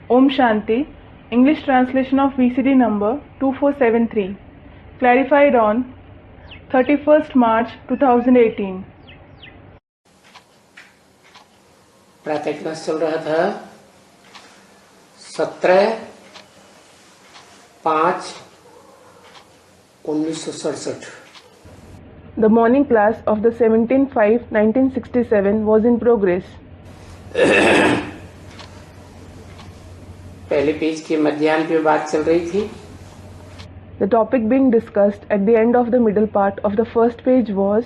Om Shanti, English translation of VCD number 2473, clarified on 31st March 2018. प्रातः class चल रहा था 17/5/1967. The morning class of the 17/5/1967 was in progress. पहले page के मध्याह्न पे बात चल रही थी. The topic being discussed at the end of the middle part of the first page was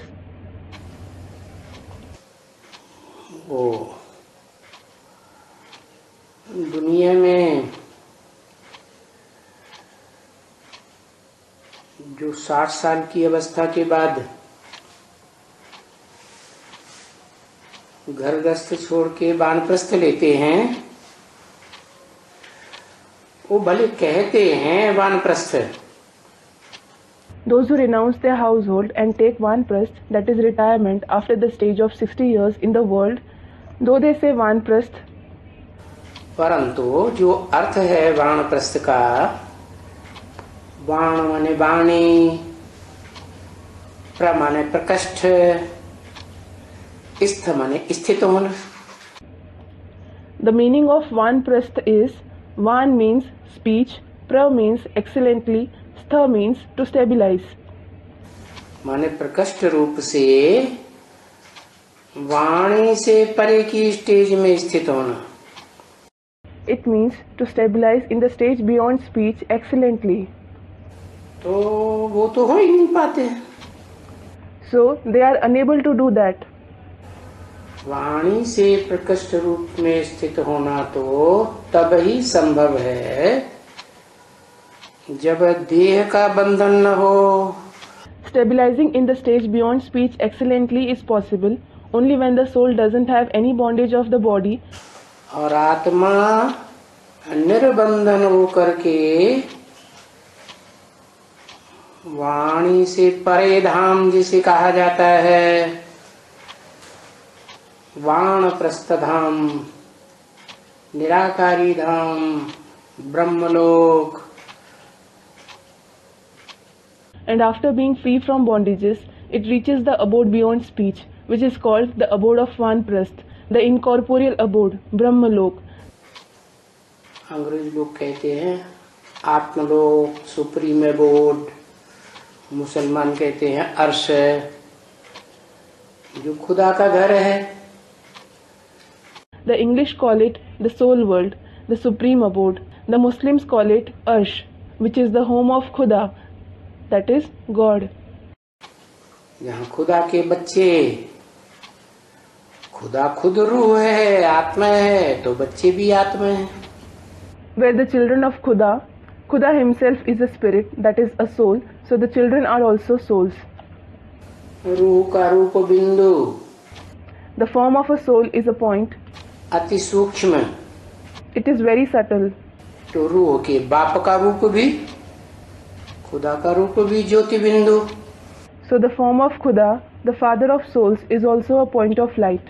दुनिया में जो 60 साल की अवस्था के बाद घर गृहस्थ छोड़ के वानप्रस्थ लेते हैं, वो भले कहते हैं वानप्रस्थ. those who renounce their household and take Vanprasth, that is retirement after the stage of 60 years in the world, though they say Vanprasth, परंतु जो अर्थ है वानप्रस्थ का, वाण माने वाणी, प्र माने प्रकृष्ठ, स्थ माने स्थित होना. the meaning of Vanprasth is Van means speech, Pra means excellently, Stha means to stabilize. माने प्रकृष्ट रूप से वाणी से परे की स्टेज में स्थित होना. It means to stabilize in the stage beyond speech excellently. तो वो तो हो ही नहीं पाते. So they are unable to do that. वाणी से प्रकृष्ट रूप में स्थित होना तो तब ही संभव है जब देह का बंधन न हो. Stabilizing in the stage beyond speech excellently is possible only when the soul doesn't have any bondage of the body और आत्मा निर्बंधन होकर के वाणी से परे धाम जिसे कहा जाता है, वानप्रस्थ धाम, निराकारी धाम, ब्रह्मलोक. and after being free from bondages, it reaches the abode beyond speech, which is called the abode of Vanprasth, the incorporeal abode, Brahmalok. अंग्रेज लोग कहते हैं आत्मलोक, सुप्रीम अबोड. मुसलमान कहते हैं अर्श, जो खुदा का घर है. The English call it the soul world, the supreme abode. The Muslims call it Arsh, which is the home of Khuda, that is God. जहाँ खुदा के बच्चे, खुदा खुद रूह है, आत्मा है, तो बच्चे भी आत्मा है. Where the children of Khuda, Khuda himself is a spirit, that is a soul, so the children are also souls. रूह का रूप बिंदु, The form of a soul is a point. अति सूक्ष्म. It is very subtle. तो रूह के बाप का रूप भी, खुदा का रूप भी ज्योति बिंदु. So the form of Khuda, the father of souls, is also a point of light.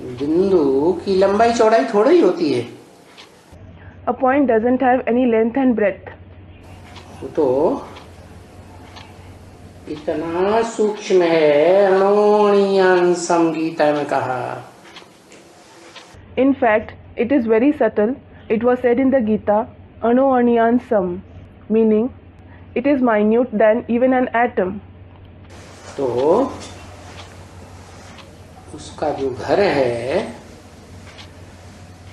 बिंदु की लंबाई चौड़ाई थोड़ी ही होती है. A point doesn't have any length and breadth. वो तो इतना सूक्ष्म है, अणोरणीयांसम गीता में कहा. In fact, it is very subtle. It was said in the Gita, Anu Anyan Sam, meaning it is minute than even an atom. तो उसका जो घर है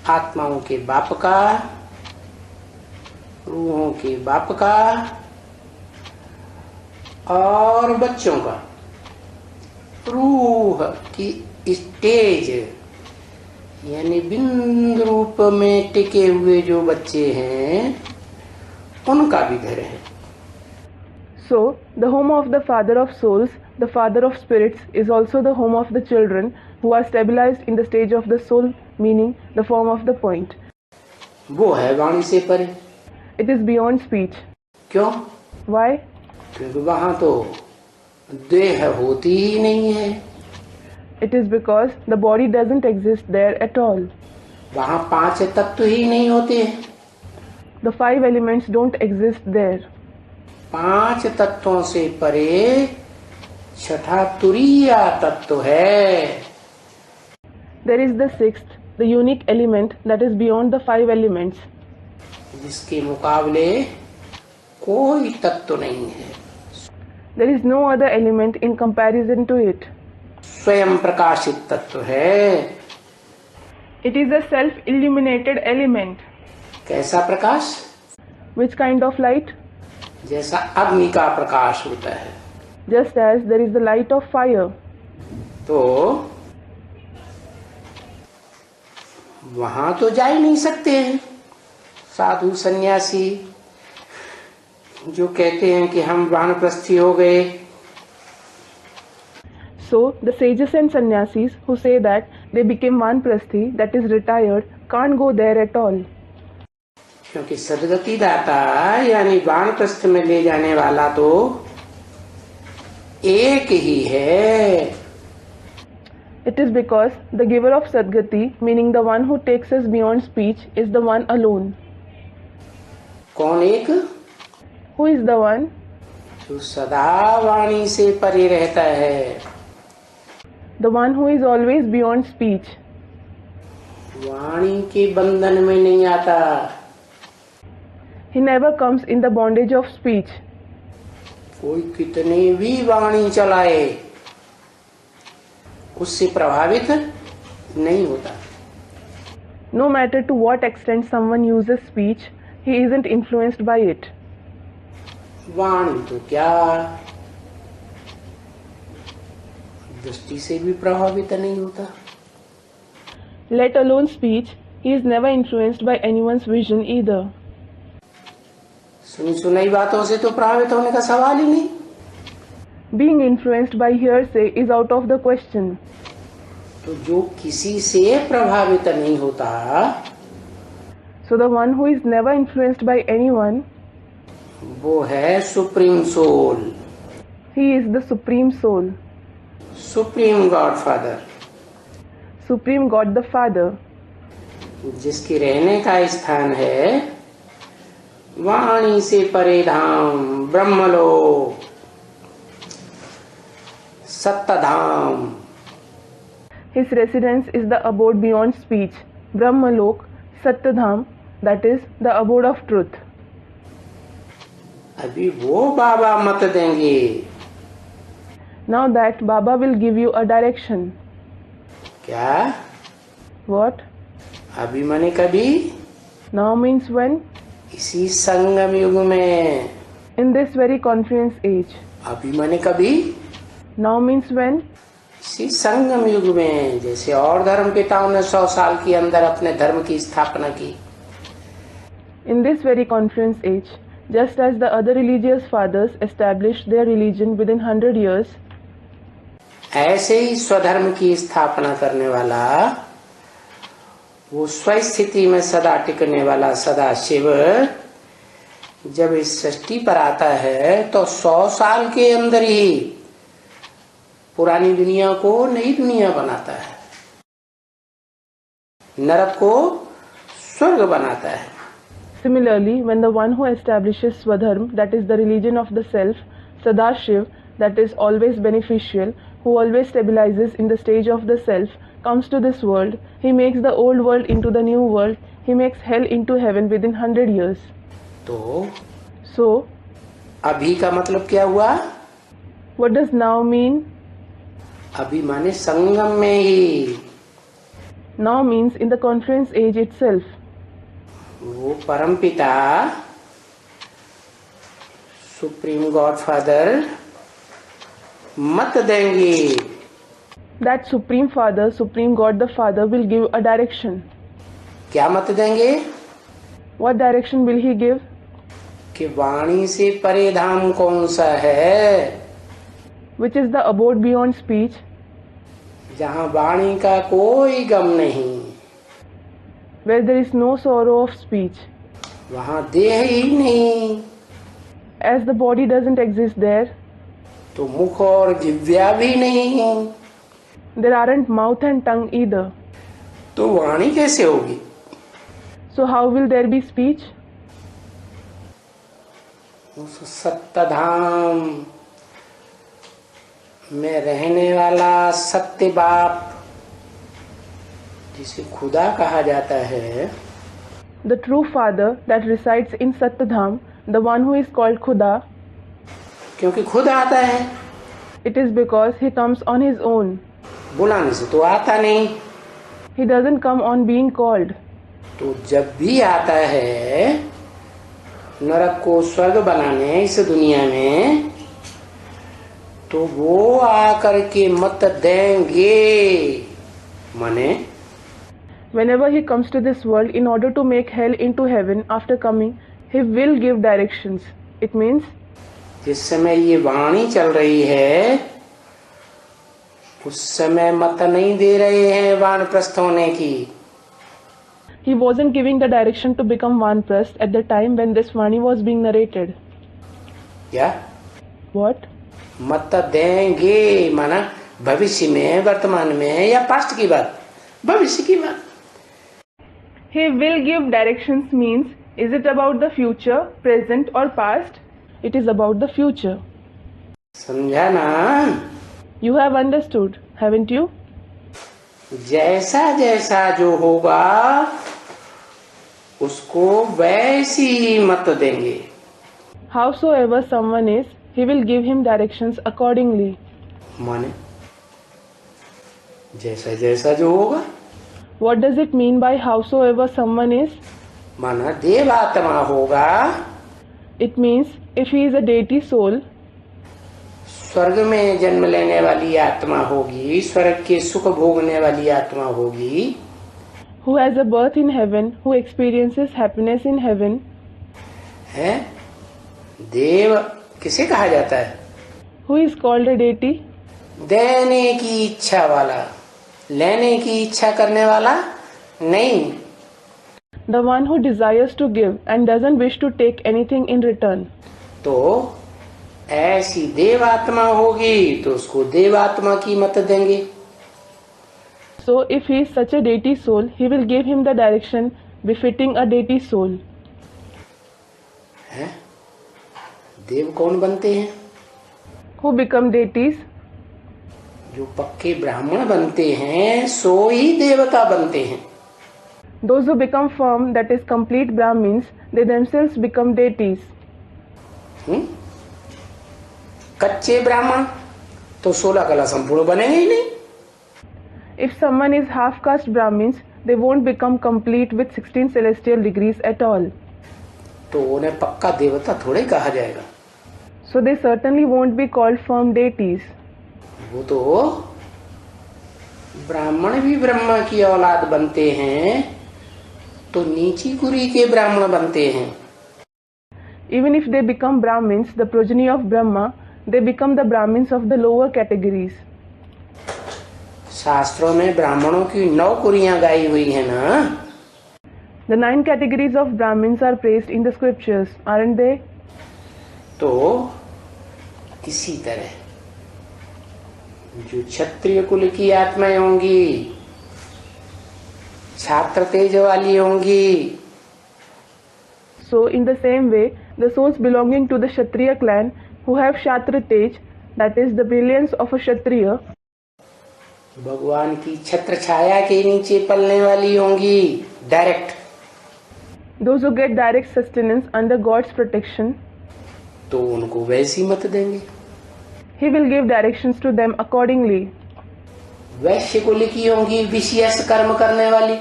आत्माओं के बाप का, रूहों के बाप का और बच्चों का. रूह की स्टेज यानी बिंदु रूप में टिके हुए जो बच्चे हैं उनका भी घर है. So, the home of the father of souls, the father of spirits, is also the home of the children who are stabilized in the stage of the soul, meaning the form of the point. वो है वाणी से परे. It is beyond speech. क्यों? Why? क्योंकि वहां तो देह होती ही नहीं है. It is because the body doesn't exist there at all. वहां 5 तत्व ही नहीं होते हैं. The 5 elements don't exist there. 5 तत्वों से परे छठा तुरीय तत्व है। There is the 6th, the unique element that is beyond the 5 elements. जिसके मुकाबले कोई तत्व नहीं है। There is no other element in comparison to it. स्वयं प्रकाशित तत्व है। It is a self-illuminated element. कैसा प्रकाश? Which kind of light? जैसा अग्नि का प्रकाश होता है। Just as there is the light of fire. तो वहां तो जा ही नहीं सकते हैं साधु सन्यासी जो कहते हैं कि हम वानप्रस्थी हो गए। So, the sages and sannyasis who say that they became Vanprasthi, that is retired, can't go there at all. क्योंकि सद्गति दाता यानी वानप्रस्थ में ले जाने वाला तो एक ही है। It is because the giver of Sadgati, meaning the one who takes us beyond speech, is the one alone. कौन एक? Who is the one? जो सदा वाणी से परे रहता है। The one who is always beyond speech. वाणी के बंधन में नहीं आता। He never comes in the bondage of speech. कोई कितने भी वाणी चलाए उससे प्रभावित नहीं होता। No matter to what extent someone uses speech, he isn't influenced by it. वाणी तो क्या दृष्टि से भी प्रभावित नहीं होता। Let alone speech, he is never influenced by anyone's vision either. सुनी सुनाई बातों से तो प्रभावित होने का सवाल ही नहीं। Being influenced by hearsay is out of the question. तो जो किसी से प्रभावित नहीं होता, So the one who is never influenced by anyone, वो है supreme soul, he is the Supreme Soul, supreme god father, Supreme God the Father, जिसके रहने का स्थान है वाणी से परे धाम, ब्रह्मलोक, सत्तधाम। His residence is the abode beyond speech, Brahmalok, Sattadham, that is the abode of truth. अभी वो बाबा मत देंगे। Now that Baba will give you a direction. क्या? What? अभी माने कभी? Now means when? इसी संगम युग में। In this very confluence age. अभी माने कभी? Now means when? इसी संगम युग में। जैसे और धर्म पिताओं ने 100 साल के अंदर अपने धर्म की स्थापना की। In this very confluence age, just as the other religious fathers established their religion within 100 years, ऐसे ही स्वधर्म की स्थापना करने वाला, वो स्वस्थिति में सदा टिकने वाला सदा शिव जब इस सृष्टि पर आता है तो 100 साल के अंदर ही पुरानी दुनिया को नई दुनिया बनाता है, नरक को स्वर्ग बनाता है। Similarly, when the one who establishes Swadharma, that is the religion of the self, Sadashiv, that is always beneficial, who always stabilizes in the stage of the self, comes to this world, he makes the old world into the new world, he makes hell into heaven within 100 years. So, अभी का मतलब क्या हुआ? What does now mean? अभी माने संगम में ही। Now means in the confluence age itself. वो परमपिता सुप्रीम गॉड फादर मत देंगे। That Supreme Father, Supreme God the Father will give a direction. क्या मत देंगे? What direction will he give? कि वाणी से परे धाम कौन सा है? Which is the abode beyond speech? जहाँ वाणी का कोई गम नहीं, Where there is no sorrow of speech. वहाँ देह ही नहीं, As the body doesn't exist there, तो मुख और जिह्वा भी नहीं, there aren't mouth and tongue either. तो वाणी कैसे होगी? So how will there be speech? उस सत्यधाम में रहने वाला सत्य बाप, जिसे खुदा कहा जाता है, The true Father that resides in Satyadham, the one who is called Khuda, क्योंकि खुद आता है, it is because he comes on his own. बुलाने से तो आता नहीं। He doesn't come on being called. तो जब भी आता है नरक को स्वर्ग बनाने इस दुनिया में, तो वो आकर के मत देंगे, माने Whenever he comes to this world in order to make hell into heaven after coming, he will give directions. It means जिस समय ये वाणी चल रही है उस समय मत नहीं दे रहे हैं वानप्रस्थ होने की। he wasn't giving the direction to become Vanprasth at the time when this Vani was being narrated. क्या What? मत देंगे माना भविष्य में, वर्तमान में, या पास्ट की बात, भविष्य की बात। He will give directions means, is it about the future, present or past? It is about the future. समझा ना? You have understood, haven't you? जैसा जैसा जो होगा उसको वैसी मत देंगे। Howsoever someone is, he will give him directions accordingly. माने जैसा जैसा जो होगा, What does it mean by howsoever someone is? माना देवात्मा होगा, It means if he is a deity soul, स्वर्ग में जन्म लेने वाली आत्मा होगी, स्वर्ग के सुख भोगने वाली आत्मा होगी, who has a birth in heaven, who experiences happiness in heaven, है देव किसे कहा जाता है? who is called a deity? देने की इच्छा वाला, लेने की इच्छा करने वाला नहीं। The one who desires to give and doesn't wish to take anything in return. तो ऐसी देवात्मा होगी तो उसको देवात्मा की मत देंगे। So if he is such a deity soul, he will give him the direction befitting a deity soul. है? देव कौन बनते हैं? Who become deities? जो पक्के ब्राह्मण बनते हैं सो ही देवता बनते हैं। Those who become firm, that is complete Brahmins, they themselves become deities. कच्चे ब्राह्मण तो 16 कला संपूर्ण बनेंगे ही नहीं। If someone is half-caste Brahmins, they won't become complete with 16 celestial degrees at all. तो उन्हें पक्का देवता थोड़े कहा जाएगा। So they certainly won't be called firm deities. वो तो ब्राह्मण भी ब्रह्मा की औलाद बनते हैं तो नीची कुरी के ब्राह्मण बनते हैं। Even if they become Brahmins, the progeny of Brahma, they become the Brahmins of the lower categories. शास्त्रों में ब्राह्मणों की 9 कुरियां गाई हुई है ना। The 9 categories of Brahmins are praised in the scriptures, aren't they? तो इसी तरह जो क्षत्रिय कुल की आत्माएं होंगी, छात्र तेज वाली होंगी, So in the same way, the souls belonging to the Kshatriya clan who have Kshatra Tej, that is the brilliance of a Kshatriya, भगवान की छत्र छाया के नीचे पलने वाली होंगी, direct. those who get direct sustenance under God's protection, तो उनको वैसी मत देंगे। He will give directions to them accordingly. वैश्य कुल की होंगी, विशेष कर्म करने वाली।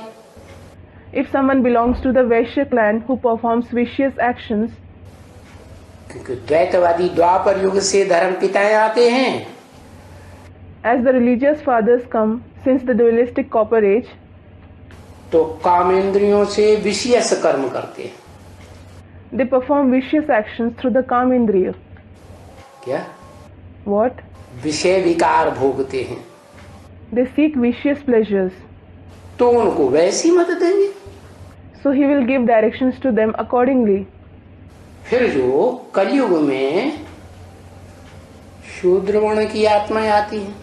If someone belongs to the Vaishya clan who performs vicious actions, क्योंकि द्वैतवादी द्वापर युग से धर्म पिताएं आते हैं, as the religious fathers come since the dualistic copper age, तो कामेंद्रियों से विशेष कर्म करते हैं। they perform vicious actions through the Kamindriya. क्या? What? विषय विकार भोगते हैं, They seek vicious pleasures. तो उनको वैसी मत देंगे। So he will give directions to them accordingly. फिर जो कलयुग में शूद्र वर्ण की आत्माएं आती हैं,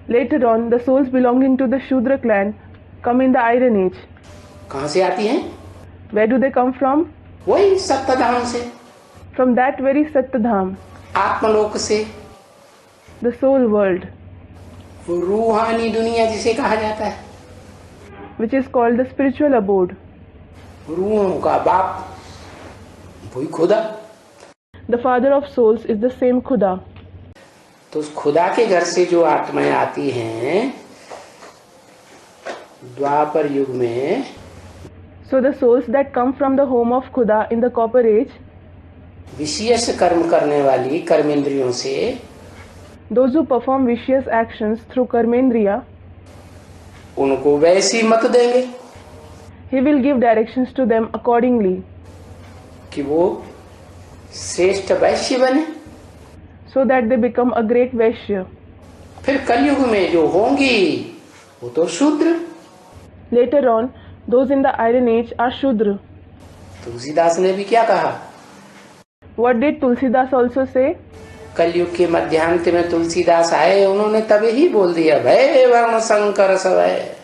Later on, the souls belonging to the Shudra clan come in the Iron Age. कहाँ से आती हैं? Where do they come from? वही सप्तधाम से। from that very Satyadham, आत्मलोक से, the soul world, रूहानी दुनिया जिसे कहा जाता है, which is called the spiritual abode. रूहों का बाप वही खुदा। The father of souls is the same Khuda. तो उस खुदा के घर से जो आत्माएं आती हैं द्वापर युग में, So the souls that come from the home of Khuda in the Copper Age, विशेष कर्म करने वाली कर्मेंद्रियों से, those who perform vicious actions through Karmendriya, उनको वैसी मत देंगे he will give directions to them accordingly, कि वो श्रेष्ठ वैश्य बने। so that they become a great Vaishya. फिर कलयुग में जो होंगी वो तो शूद्र। Later on, those in the Iron Age are Shudra. Tulsidas ने भी क्या कहा? What did Tulsidas also say? कलयुग के मध्यांत में तुलसीदास आए, उन्होंने तभी ही बोल दिया भय वर्ण शंकर सवै।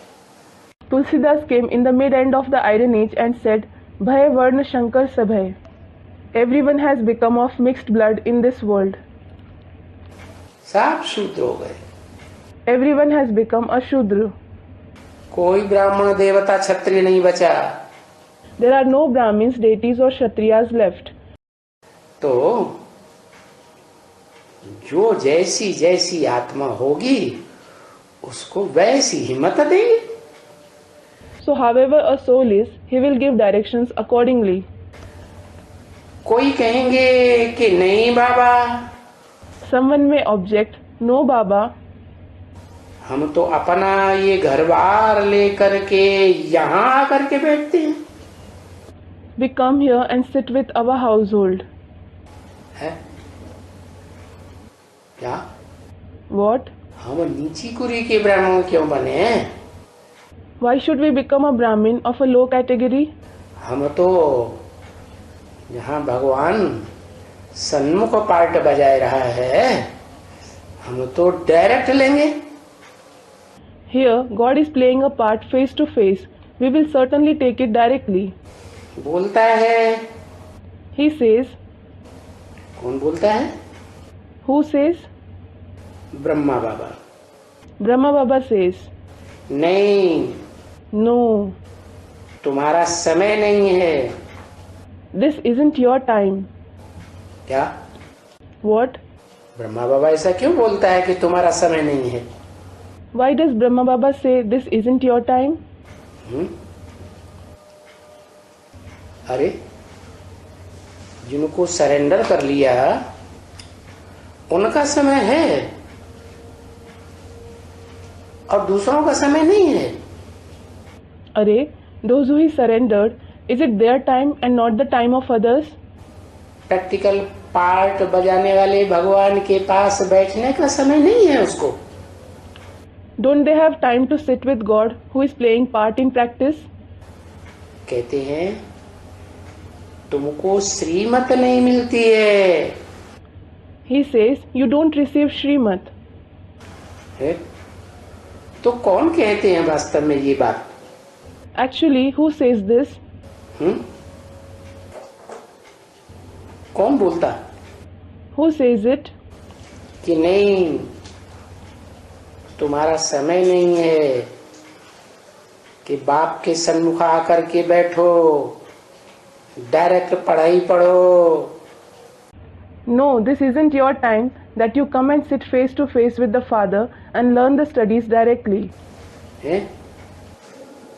Tulsidas came in the mid-end of the Iron Age and said, Bhay Varna Shankar Sabhay. Everyone has become of mixed blood in this world. सब शूद्र हो गए। Everyone has become a Shudra. कोई ब्राह्मण देवता क्षत्रिय नहीं बचा। There are no Brahmins, deities or Kshatriyas left. तो जो जैसी जैसी आत्मा होगी उसको वैसी ही मत देंगे। So however a soul is, he will give directions accordingly. कोई कहेंगे कि नहीं बाबा, Someone may object, no Baba, हम तो अपना ये घर बार लेकर के यहाँ आकर के बैठते हैं। we come here and sit with our household. है क्या? What? हम नीची कुरी के ब्राह्मण क्यों बने? Why should we become a Brahmin of a low category? हम तो जहाँ भगवान सन्मुख पार्ट बजाय रहा है, हम तो डायरेक्ट लेंगे। Here, God is playing a part face to face. We will certainly take it directly. बोलता है, He says, कौन बोलता है? who says? Brahma Baba. Brahma Baba says, नहीं, no, तुम्हारा समय नहीं है। this isn't your time. क्या? What? ब्रह्मा बाबा ऐसा क्यों बोलता है कि तुम्हारा समय नहीं है? Why does Brahma Baba say this isn't your time? अरे जिनको सरेंडर कर लिया उनका समय है और दूसरों का समय नहीं है। Arey, those who he surrendered, is it their time and not the time of others? Practical part बजाने वाले भगवान के पास बैठने का समय नहीं है उसको। Don't they have time to sit with God who is playing part in practice? कहते हैं तुमको श्रीमत नहीं मिलती है। He says, you don't receive Srimad. है? तो कौन कहते हैं वास्तव में ये बात? Actually, who says this? कौन बोलता Who says it? कि नहीं तुम्हारा समय नहीं है कि बाप के सन्मुख आकर के बैठो, डायरेक्ट पढ़ाई पढ़ो। No, this isn't your time that you come and sit face to face with the Father and learn the studies directly. है?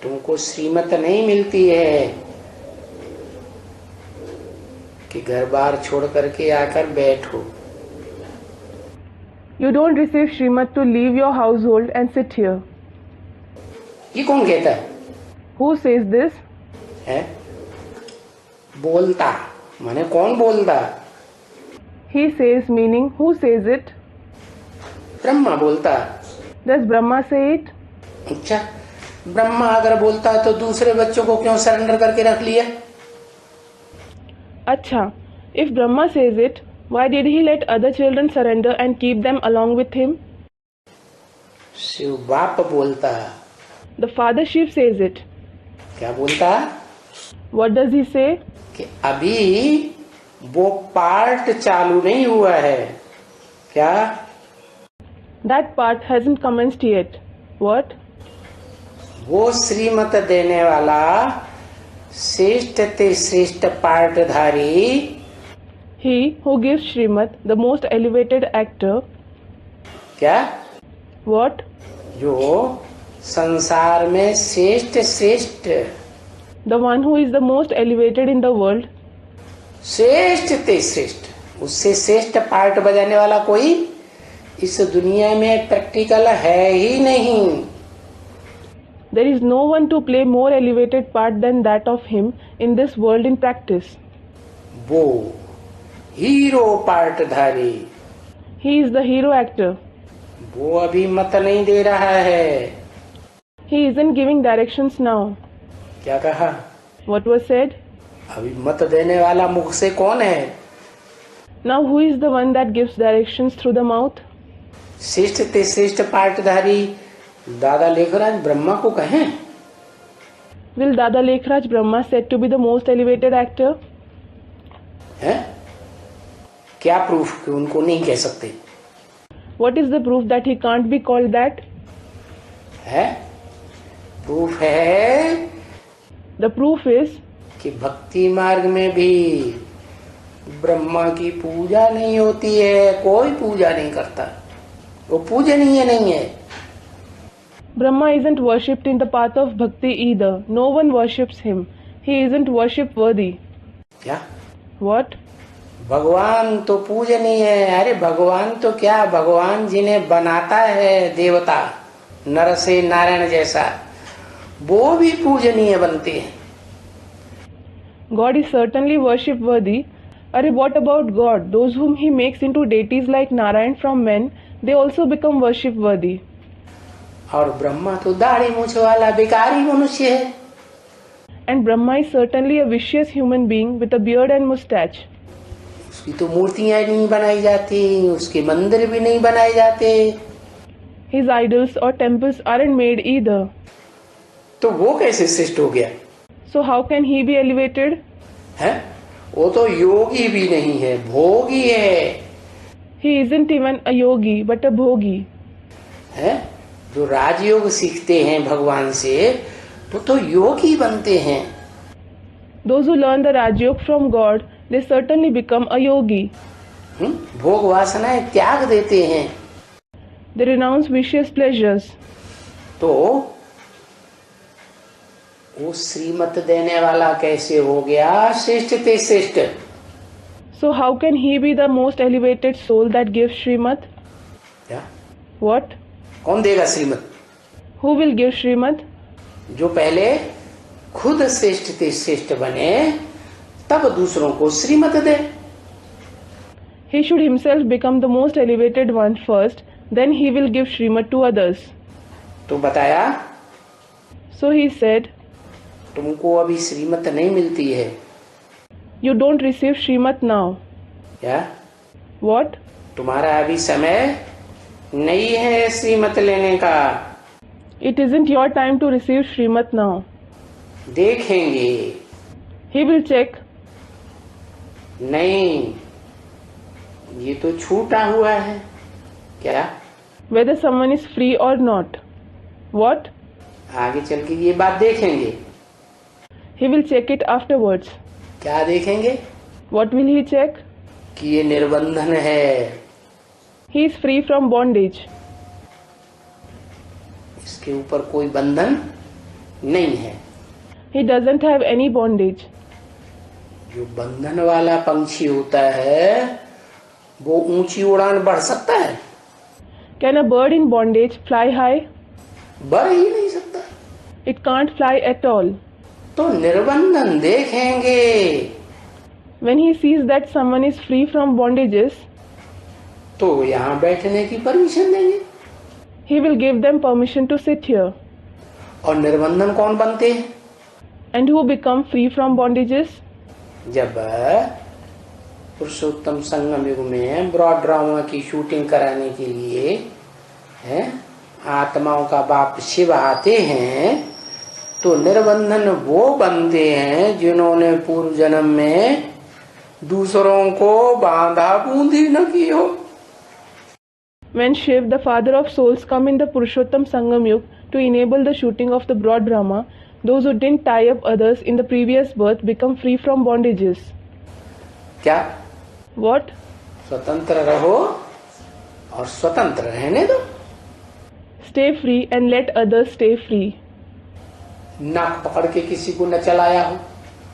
तुमको श्रीमत नहीं मिलती है कि घर बार छोड़ करके आकर बैठो। You don't receive Srimad to leave your household and sit here. ये कौन कहता है? Who says this? है? बोलता माने कौन बोलता? He says, meaning who says it? Brahma बोलता। Does Brahma say it? अच्छा, ब्रह्मा अगर बोलता है तो दूसरे बच्चों को क्यों सरेंडर करके रख लिया? Acha, if Brahma says it, why did he let other children surrender and keep them along with him? Shiv बाप बोलता। The Father Shiv says it. क्या बोलता? What does he say? कि अभी वो पार्ट चालू नहीं हुआ है। क्या? That part hasn't commenced yet. What? वो श्रीमत देने वाला श्रेष्ठ ते श्रेष्ठ पार्टधारी, He who gives Srimad, the most elevated actor. क्या? What? जो संसार में श्रेष्ठ श्रेष्ठ, The one who is the most elevated in the world. श्रेष्ठ ते श्रेष्ठ, उससे श्रेष्ठ पार्ट बजाने वाला कोई इस दुनिया में प्रैक्टिकल है ही नहीं। There is no one to play more elevated part than that of him in this world in practice. वो hero पार्टधारी, He is the hero actor. वो अभी मत नहीं दे रहा है। He isn't giving directions now. क्या कहा? What was said? अभी मत देने वाला मुख से कौन है? Now who is the one that gives directions through the mouth? श्रेष्ठ ते श्रेष्ठ पार्टधारी दादा लेखराज ब्रह्मा को कहें? Will Dada Lekhraj Brahma said to be the most elevated actor? है? क्या प्रूफ कि उनको नहीं कह सकते? What is the proof that he can't be called that? है? प्रूफ है The proof is कि भक्ति मार्ग में भी ब्रह्मा की पूजा नहीं होती है, कोई पूजा नहीं करता, वो पूजनीय नहीं है। Brahma isn't worshipped in the path of bhakti either. No one worships him. He isn't worship worthy. क्या? What? भगवान तो पूजनीय है। अरे भगवान तो क्या, भगवान जिन्हें बनाता है देवता नर से नारायण जैसा, वो भी पूजनीय बनते हैं। God is certainly worship worthy. Arey, what about God? Those whom he makes into deities like Narayan from men, they also become worship worthy. और ब्रह्मा तो दाढ़ी मूछ वाला बेकारी मनुष्य है। And Brahma is certainly a vicious human being with a beard and mustache. उसकी तो मूर्तियां नहीं बनाई जाती, उसके मंदिर भी नहीं बनाए जाते। His idols or temples aren't made either. तो वो कैसे श्रेष्ठ हो गया? So how can he be elevated? है? वो तो योगी भी नहीं है, भोगी है। He isn't even a yogi but a bhogi. है? जो राजयोग सीखते हैं भगवान से, वो तो योगी बनते हैं। Those who learn the Rajyog from God, they certainly become a yogi. भोग वासनाएं त्याग देते हैं। They renounce vicious pleasures. तो वो श्रीमत देने वाला कैसे हो गया श्रेष्ठ ते श्रेष्ठ? So how can he be the most elevated soul that gives Srimad? क्या? What? कौन देगा श्रीमत? Who will give Srimad? जो पहले खुद श्रेष्ठ ते श्रेष्ठ बने, तब दूसरों को श्रीमत दे। He should himself become the most elevated one first, then he will give Srimad to others. तो बताया, So he said, तुमको अभी श्रीमत नहीं मिलती है। you don't receive Srimad now. क्या? What? तुम्हारा अभी समय नहीं है श्रीमत लेने का। It isn't your time to receive Srimad now. देखेंगे। He will check. नहीं, ये तो छूटा हुआ है। क्या? Whether someone is free or not. What? आगे चल के ये बात देखेंगे। He will check it afterwards. क्या देखेंगे? What will he check? कि ये निर्बंधन है, He is free from bondage. इसके ऊपर कोई बंधन नहीं है। He doesn't have any bondage. जो बंधन वाला पंछी होता है, वो ऊंची उड़ान बढ़ सकता है? Can a bird in bondage fly high? बढ़ ही नहीं सकता। It can't fly at all. तो निर्बंधन देखेंगे। When he sees that someone is free from bondages, तो यहाँ बैठने की परमिशन देंगे। he will give them permission to sit here. और निर्बंधन कौन बनते हैं? And who become free from bondages? जब पुरुषोत्तम संगम युग में ब्रॉड ड्रामा की शूटिंग कराने के लिए है आत्माओं का बाप शिव आते हैं, तो निर्बंधन वो बनते हैं जिन्होंने पूर्व जन्म में दूसरों को बांधा बूंदी न की हो। When Shiv, the father of souls, come in the Purushottam Sangam Yug to enable the shooting of the broad Brahma, those who didn't tie up others in the previous birth become free from bondages. क्या? What? स्वतंत्र रहो और स्वतंत्र रहने दो। Stay free and let others stay free. नाक पकड़ के किसी को न चलाया हो,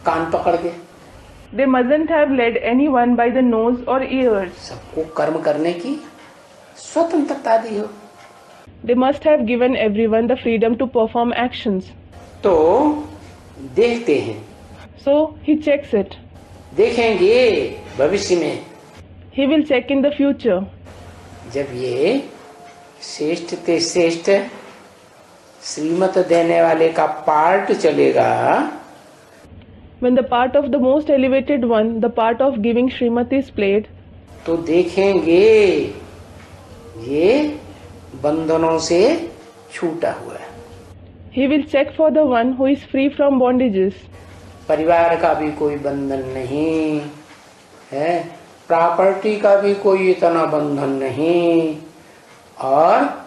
कान पकड़ के। They mustn't have led anyone by the nose or ears. सबको कर्म करने की स्वतंत्रता दी हो। They must have given everyone the freedom to perform actions. तो देखते हैं, So he checks it. देखेंगे भविष्य में, He will check in the future. जब ये श्रेष्ठ ते श्रेष्ठ श्रीमत देने वाले का पार्ट चलेगा, When the part of the most elevated one, the part of giving Srimati is played, तो देखेंगे ये बंधनों से छूटा हुआ है। he will check for the one who is free from bondages. परिवार का भी कोई बंधन नहीं है, प्रॉपर्टी का भी कोई इतना बंधन नहीं, और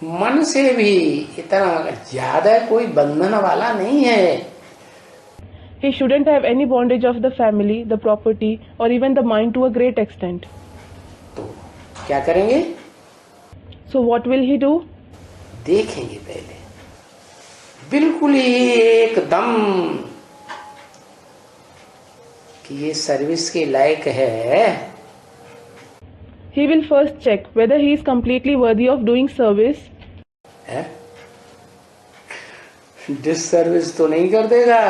मन से भी इतना ज्यादा कोई बंधन वाला नहीं है। He shouldn't have any bondage of the family, the property, or even the mind to a great extent. तो क्या करेंगे? So what will he do? देखेंगे पहले, बिल्कुल ही एकदम कि ये सर्विस के लायक है। He will first check whether he is completely worthy of doing service. है? डिससर्विस तो नहीं कर देगा,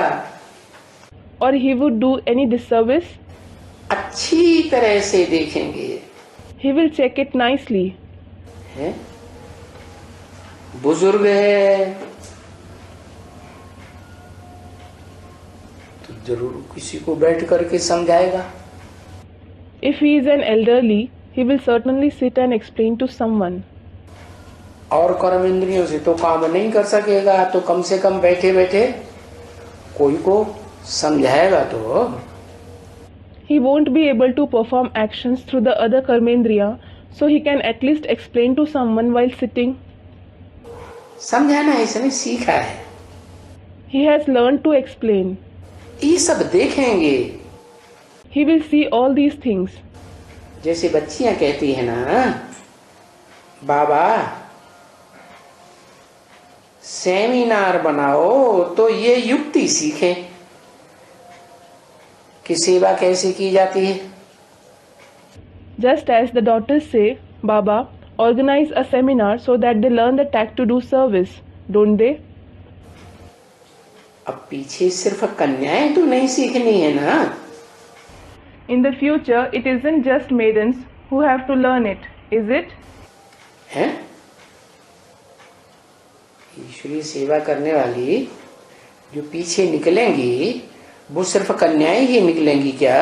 Or he would do any disservice. अच्छी तरह से देखेंगे। He will check it nicely. है? बुजुर्ग है तो जरूर किसी को बैठ करके समझाएगा। If he is an elderly, he will certainly sit and explain to someone. और कर्म इंद्रियों से तो काम नहीं कर सकेगा, तो कम से कम बैठे बैठे कोई को समझाएगा तो। He won't be able to perform actions through the other karmendriya, so he can at least explain to someone while sitting. समझाना इसने सीखा है, He has learned to explain. ये सब देखेंगे। He will see all these things. जैसे बच्चियां कहती है ना, बाबा सेमिनार बनाओ तो ये युक्ति सीखे कि सेवा कैसे की जाती है। Just as the daughters say, Baba, organize a seminar so that they learn the tact to do service, don't they? अब पीछे सिर्फ कन्याएं तो नहीं सीखनी है ना। In the future, it isn't just maidens who have to learn it, is it? है? ईश्वरीय सेवा करने वाली जो पीछे निकलेंगी वो सिर्फ कन्याएं ही निकलेंगी क्या?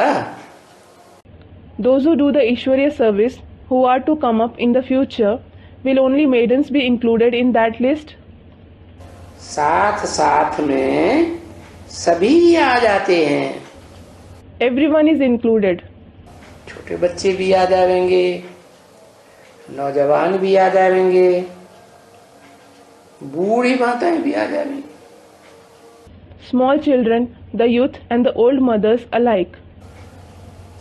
Those who do the Ishwariya service, who are to come up in the future, will only maidens be included in that list? साथ साथ में सभी आ जाते हैं। Everyone is included. छोटे बच्चे भी आ जाएंगे, नौजवान भी आ जाएंगे, बूढ़ी माताएं भी आ जाएंगी। Small children, the youth and the old mothers alike.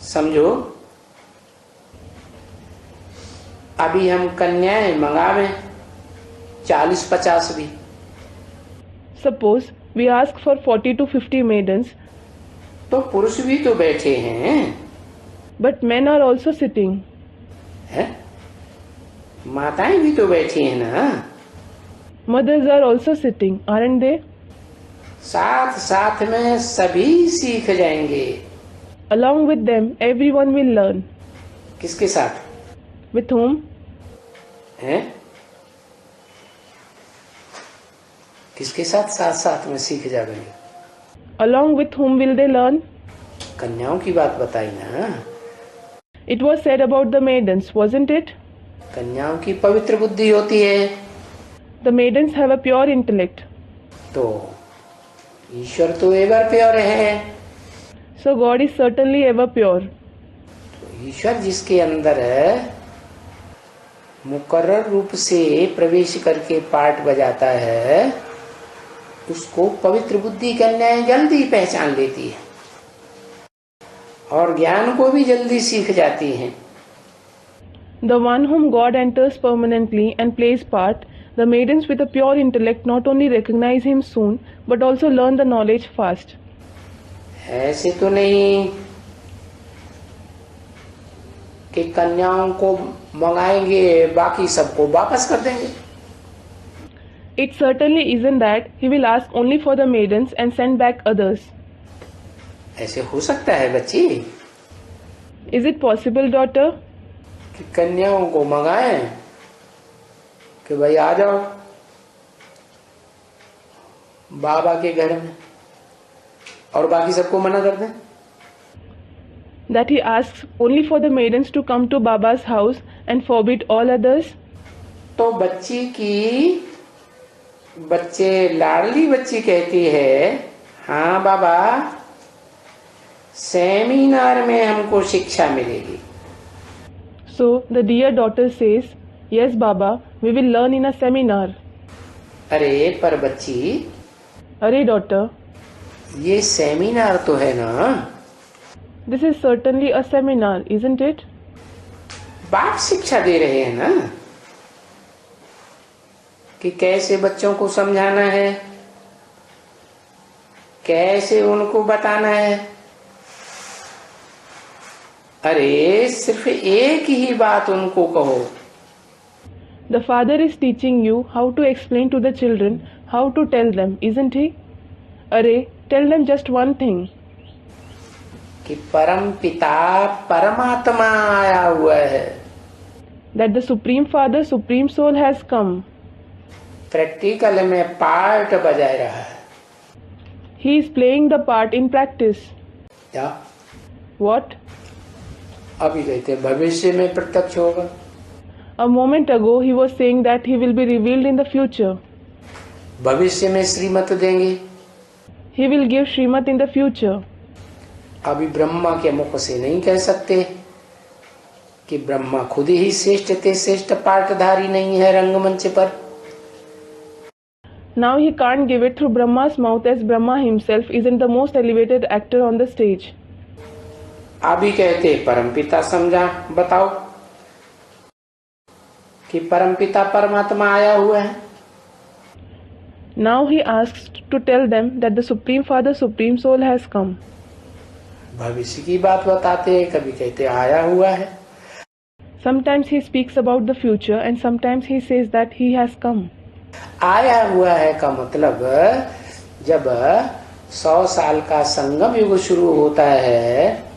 समझो, अभी हम कन्याएं मंगावे 40-50 भी, Suppose we ask for 40 to 50 maidens, तो पुरुष भी तो बैठे हैं, but men are also sitting. है? माताएं भी तो बैठी हैं ना। Mothers are also sitting, aren't they? साथ साथ में सभी सीख जाएंगे। Along with them, everyone will learn. किसके साथ? With whom? हैं? किसके साथ साथ साथ में सीख जाएंगे? Along with whom will they learn? कन्याओं की बात बताई ना। It was said about the maidens, wasn't it? कन्याओं की पवित्र बुद्धि होती है, The maidens have a pure intellect. तो ईश्वर तो एवर प्योर है। So God is certainly ever pure. ईश्वर जिसके अंदर मुकर्रर रूप से प्रवेश करके पाठ बजाता है, उसको पवित्र बुद्धि कन्याएं जल्दी पहचान लेती है और ज्ञान को भी जल्दी सीख जाती हैं। The one whom God enters permanently and plays part, the maidens with a pure intellect not only recognize him soon, but also learn the knowledge fast. ऐसे तो नहीं कि कन्याओं को मंगाएंगे बाकी सबको वापस कर देंगे। It certainly isn't that he will ask only for the maidens and send back others. ऐसे हो सकता है बच्ची Is it possible, daughter? कि कन्याओं को मंगाएं कि भाई आ जाओ बाबा के घर में और बाकी सबको मना कर दें? That he asks only for the maidens to come to Baba's house and forbid all others? तो बच्चे लाडली बच्ची कहती है, हाँ बाबा सेमिनार में हमको शिक्षा मिलेगी। So the dear daughter says, yes Baba, we will learn in a seminar. अरे पर बच्ची, अरे daughter, ये सेमिनार तो है ना? this is certainly a seminar, isn't it? बाप शिक्षा दे रहे हैं ना कि कैसे बच्चों को समझाना है, कैसे उनको बताना है। अरे सिर्फ एक ही बात उनको कहो। The father is teaching you how to explain to the children, how to tell them, isn't he? अरे, tell them just one thing. कि परम पिता परमात्मा आया हुआ है। That the Supreme Father, Supreme Soul has come. Practical में part बजा रहा है। He is playing the part in practice. क्या? What? अभी कहते भविष्य में प्रत्यक्ष होगा। A moment ago he was saying that he will be revealed in the future. भविष्य में श्रीमत देंगे। He will give Srimad in the future. अभी ब्रह्मा के मुख से नहीं कह सकते कि ब्रह्मा खुद ही श्रेष्ठ थे, श्रेष्ठ पाठधारी नहीं है रंगमंच पर। Now he can't give it through Brahma's mouth as Brahma himself isn't the most elevated actor on the stage. अभी कहते परमपिता समझा, बताओ कि परमपिता परमात्मा आया हुआ है। Now he asks to tell them that the Supreme Father, Supreme Soul has come. भविष्य की बात बताते हैं, कभी कहते आया हुआ है। Sometimes he speaks about the future and sometimes he says that he has come. आया हुआ है का मतलब जब 100 साल का संगम युग शुरू होता है,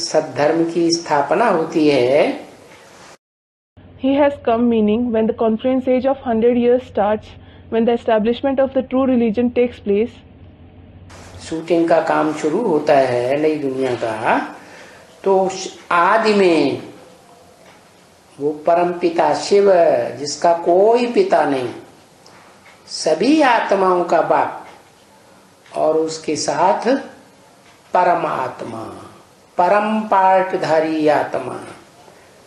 सद्धर्म की स्थापना होती है। He has come meaning when the conference age of 100 years starts, when the establishment of the true religion takes place. Shooting का काम शुरू होता है नई दुनिया का, तो आदि में वो परम पिता शिव जिसका कोई पिता नहीं, सभी आत्माओं का बाप, और उसके साथ परमात्मा, परम पार्टधारी आत्मा,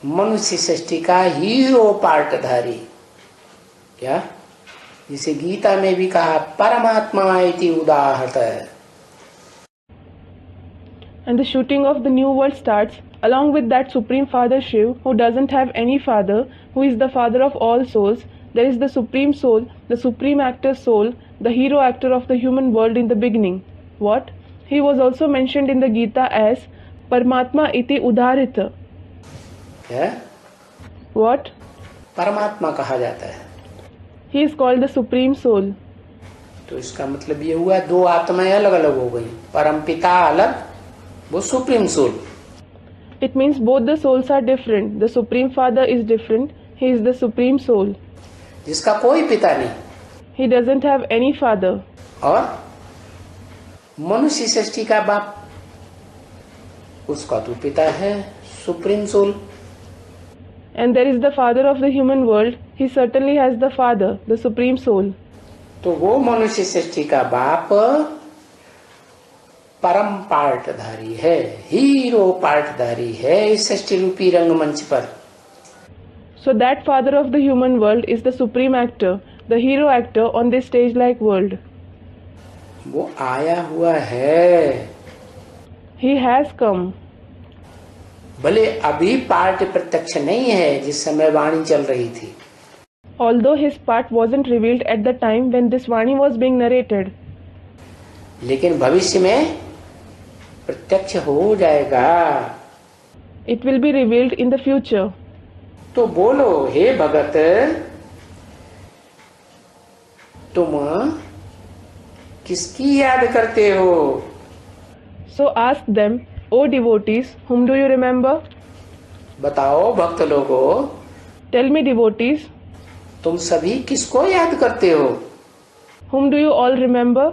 मनुष्य सृष्टि का हीरो पार्टधारी। क्या? जिसे गीता में भी कहा परमात्मा इति उदाहरत। And the shooting of the new world starts along with that Supreme Father Shiv, who doesn't have any father, who is the father of all souls. There is the Supreme Soul, the Supreme Actor Soul, the hero actor of the human world in the beginning. What? He was also mentioned in the Gita as Paramatma iti Udharita. क्या? What? परमात्मा कहा जाता है। He is called the Supreme Soul. तो इसका मतलब ये हुआ दो आत्माएं अलग अलग हो गई, परम पिता अलग, वो supreme soul. It means both the souls are different. The Supreme Father is different. He is the Supreme Soul. जिसका कोई पिता नहीं, He doesn't have any father. और मनुष्य सृष्टि का बाप, उसका तो पिता है supreme soul. And there is the father of the human world. He certainly has the father, the Supreme Soul. तो वो मनुष्य सृष्टि का बाप परम पार्टधारी है, हीरो पार्टधारी है इस सृष्टि रूपी रंगमंच पर। So that father of the human world is the supreme actor, the hero actor on this stage-like world. वो आया हुआ है, He has come. भले अभी पार्ट प्रत्यक्ष नहीं है जिस समय वाणी चल रही थी, Although his part wasn't revealed at the time when this Vani was being narrated, लेकिन भविष्य में प्रत्यक्ष हो जाएगा। it will be revealed in the future. तो बोलो, हे भगत, तुम किसकी याद करते हो? So ask them, O devotees, whom do you remember? बताओ भक्त लोगों, Tell me, devotees, तुम सभी किसको याद करते हो? whom do you all remember?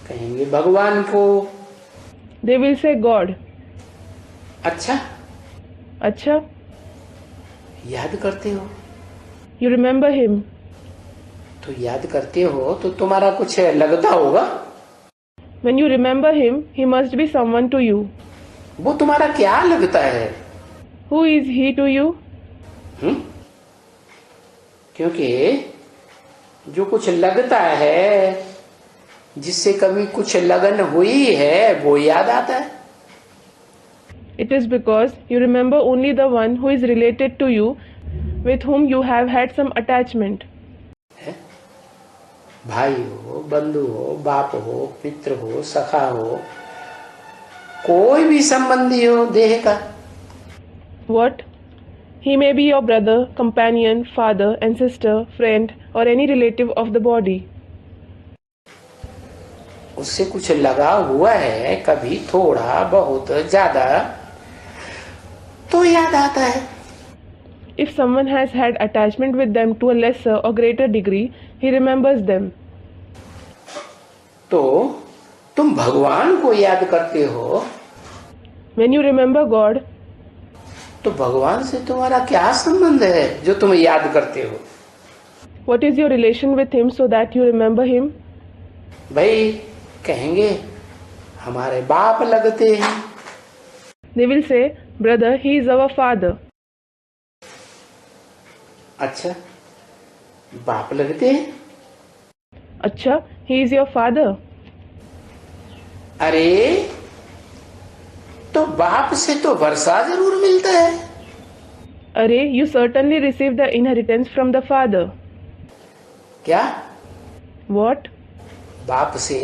कहेंगे भगवान को। They will say God. अच्छा, Acha, याद करते हो? you remember him. तो याद करते हो तो तुम्हारा कुछ लगता होगा। When you remember him, he must be someone to you. वो तुम्हारा क्या लगता है? Who is he to you? क्योंकि जो कुछ लगता है, जिससे कभी कुछ लगन हुई है, वो याद आता है। It is because you remember only the one who is related to you, with whom you have had some attachment. भाई हो, बंधु हो, बाप हो, मित्र हो, सखा हो, कोई भी संबंधी हो देह का। What? He may be your brother, companion, father and sister, friend or any relative of the body. उससे कुछ लगा हुआ है, कभी थोड़ा बहुत ज्यादा, तो याद आता है। If someone has had attachment with them to a lesser or greater degree, he remembers them. तो तुम भगवान को याद करते हो, When you remember God, तो भगवान से तुम्हारा क्या संबंध है जो तुम याद करते हो? what is your relation with him so that you remember him? भाई कहेंगे हमारे बाप लगते हैं। They will say, brother, he is our father. अच्छा, बाप लगते हैं? Acha, he is your father. अरे तो बाप से तो वर्षा जरूर मिलता है। Arey, you certainly receive the inheritance from the father. क्या? What? बाप से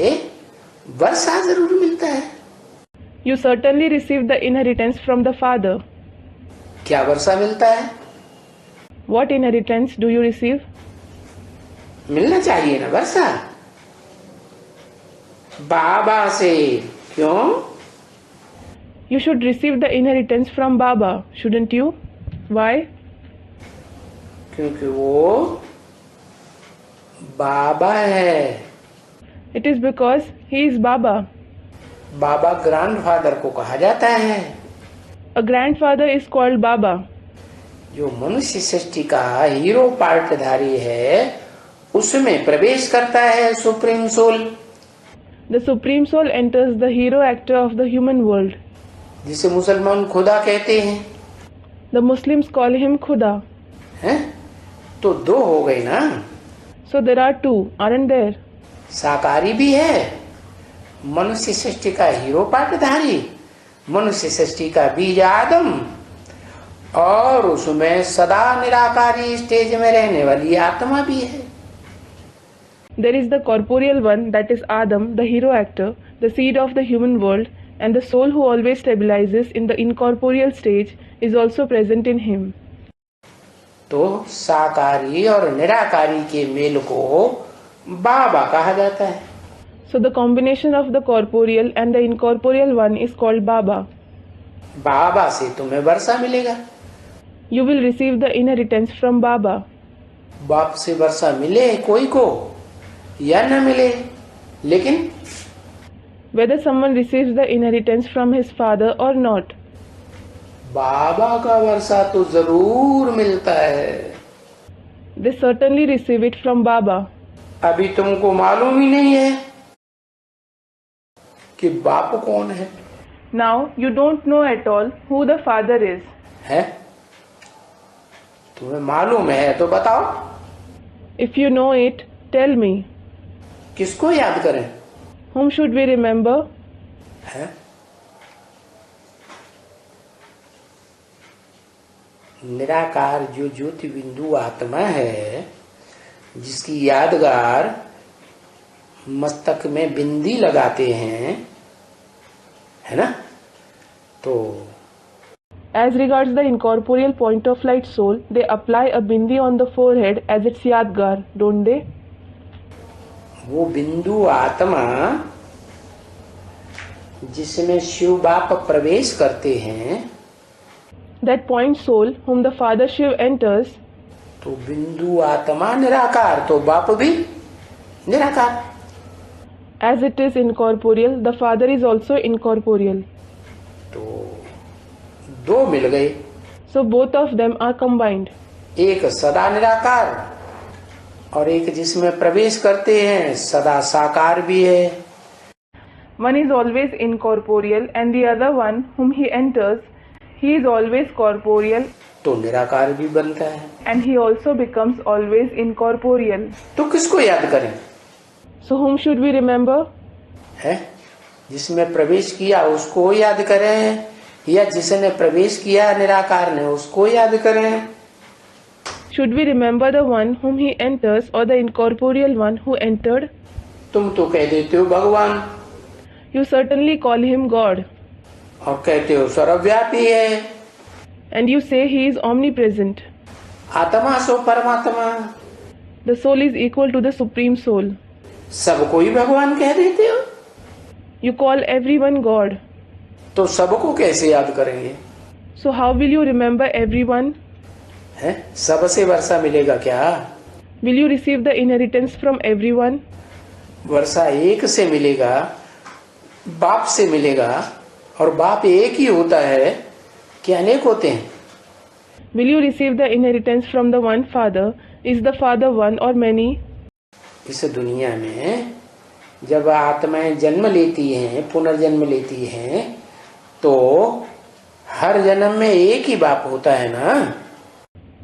वर्षा जरूर मिलता है। You certainly receive the inheritance from the father. क्या वर्षा मिलता है? What inheritance do you receive? मिलना चाहिए ना वर्षा, बाबा से। क्यों? You should receive the inheritance from Baba, shouldn't you? Why? क्योंकि वो बाबा है। It is because he is Baba. Baba grandfather को कहा जाता है। A grandfather is called Baba. जो मनुष्य सृष्टि का हीरो पार्टधारी है, उसमें प्रवेश करता है supreme soul, The Supreme Soul enters the hero actor of the human world. जिसे मुसलमान खुदा कहते हैं। The Muslims call him Khuda. हैं? तो दो हो गए ना। So there are two, aren't there? साकारी भी है, मनुष्य सृष्टि का हीरो पार्टधारी, मनुष्य सृष्टि का बीज आदम, और उसमें सदा निराकारी स्टेज में रहने वाली आत्मा भी है। There is the corporeal one, that is Adam, the hero actor, the seed of the human world, and the soul who always stabilizes in the incorporeal stage is also present in him. तो साकारी और निराकारी के mail को बाबा कहा जाता है। So the combination of the corporeal and the incorporeal one is called Baba. बाबा से तुम्हें वर्षा मिलेगा। You will receive the inheritance from Baba. बाप से वर्षा मिले कोई को या न मिले, लेकिन Whether someone receives the inheritance from his father or not, बाबा का वर्षा तो जरूर मिलता है। they certainly receive it from Baba. अभी तुमको मालूम ही नहीं है। कि बाप कौन है। Now you don't know at all who the father is. है? तुम्हें मालूम है तो बताओ। If you know it, tell me. किसको याद करें? Whom should we remember? है? निराकार जो ज्योति बिंदु आत्मा है, जिसकी यादगार मस्तक में बिंदी लगाते हैं, है ना? तो As regards the incorporeal point of light soul, they apply a bindi on the forehead as its yadgar, don't they? वो बिंदु आत्मा जिसमें शिव बाप प्रवेश करते हैं, That point soul whom the Father Shiv enters, तो बिंदु आत्मा निराकार, तो बाप भी निराकार। as it is incorporeal, the Father is also incorporeal. तो दो मिल गए, So both of them are combined. एक सदा निराकार और एक जिसमें प्रवेश करते हैं सदा साकार भी है। One is always incorporeal and the other one whom he enters, he is always corporeal तो निराकार भी बनता है। and he also becomes always incorporeal. तो किसको याद करें? So whom should we remember? है? जिसमें प्रवेश किया उसको याद करें या जिसने प्रवेश किया निराकार ने उसको याद करें? Should we remember the one whom he enters or the incorporeal one who entered? तुम तो कह देते हो भगवान You certainly call him God और कहते हो सर्वव्यापी है। and you say he is omnipresent. आत्मा सो परमात्मा, The soul is equal to the Supreme Soul. सबको ही भगवान कह देते हो। You call everyone God. तो सबको कैसे याद करेंगे? So how will you remember everyone? है? सबसे वर्षा मिलेगा क्या? Will you receive the inheritance from everyone? वर्षा एक से मिलेगा, बाप से मिलेगा, और बाप एक ही होता है कि अनेक होते हैं? Will you receive the inheritance from the one Father? Is the Father one or many? इस दुनिया में जब आत्माएं जन्म लेती हैं, पुनर्जन्म लेती हैं, तो हर जन्म में एक ही बाप होता है ना?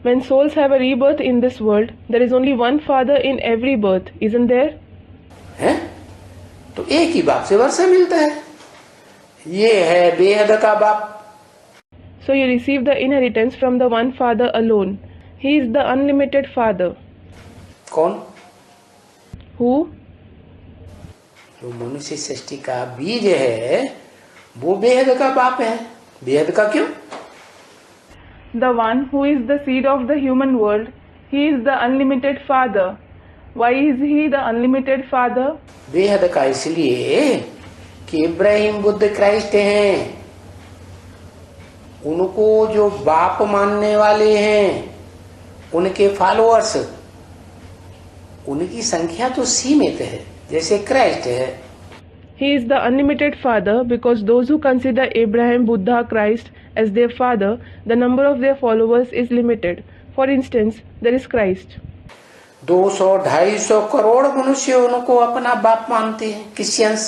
When souls have a rebirth in this world, there is only one Father in every birth, isn't there? है? तो एक ही बाप से वर्षा मिलता है। ये है बेहद का बाप। So you receive the inheritance from the one Father alone. He is the unlimited Father. कौन? Who? जो मनुष्य सृष्टि का बीज है वो बेहद का बाप है। बेहद का क्यों? The one who is the seed of the human world. He is the unlimited Father. Why is he the unlimited Father? बेहद का इसलिए कि इब्राहिम बुद्ध क्राइस्ट हैं, उनको जो बाप मानने वाले हैं, उनके फॉलोअर्स, उनकी संख्या तो सीमित है जैसे क्राइस्ट है। He is the unlimited Father because those who consider Abraham, Buddha, Christ as their father, the number of their followers is limited. For instance, there is Christ. 200-250 crore मनुष्य उनको अपना बाप मानते हैं, Christians.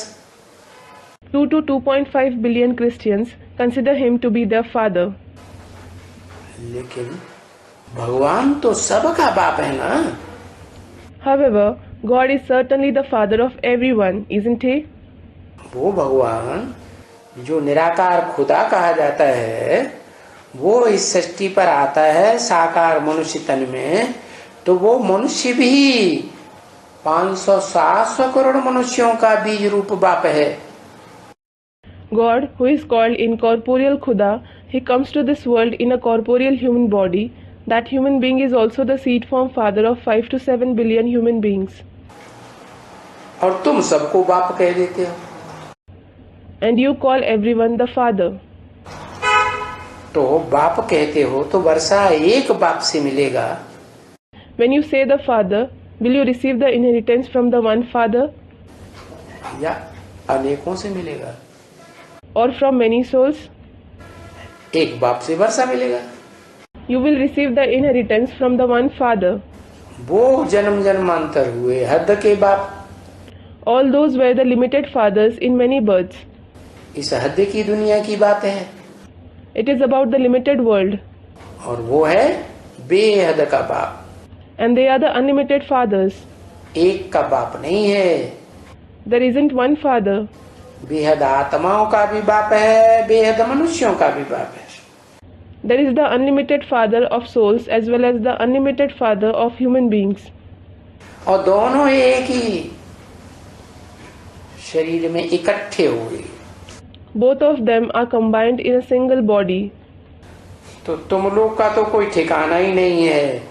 2 to 2.5 billion Christians consider him to be their father. लेकिन भगवान तो सबका बाप है ना? However, God is certainly the Father of everyone, isn't he? वो भगवान जो निराकार खुदा कहा जाता है, वो इस सृष्टि पर आता है साकार मनुष्य तन में, तो वो मनुष्य भी 500-700 करोड़ मनुष्यों का बीज रूप बाप है। God, who is called incorporeal Khuda, he comes to this world in a corporeal human body. That human being is also the seed form father of 5 to 7 billion human beings. और तुम सबको बाप कह देते हो। And you call everyone the father. तो बाप कहते हो तो वर्षा एक बाप से मिलेगा। When you say the father, will you receive the inheritance from the one father? या अनेकों से मिलेगा? Or from many souls? एक बाप से वर्षा मिलेगा। You will receive the inheritance from the one father. वो जन्म जन्मांतर हुए हद के बाप। All those were the limited fathers in many births. इस हद की दुनिया की बात है, It is about the limited world, और वो है बेहद का बाप। and they are the unlimited fathers. एक का बाप नहीं है, There isn't one father. बेहद आत्माओं का भी बाप है, बेहद मनुष्यों का भी बाप है। There is the unlimited father of souls as well as the unlimited father of human beings. और दोनों एक ही शरीर में इकट्ठे हुए। Both of them are combined in a single body. तो तुम लोग का तो कोई ठिकाना ही नहीं है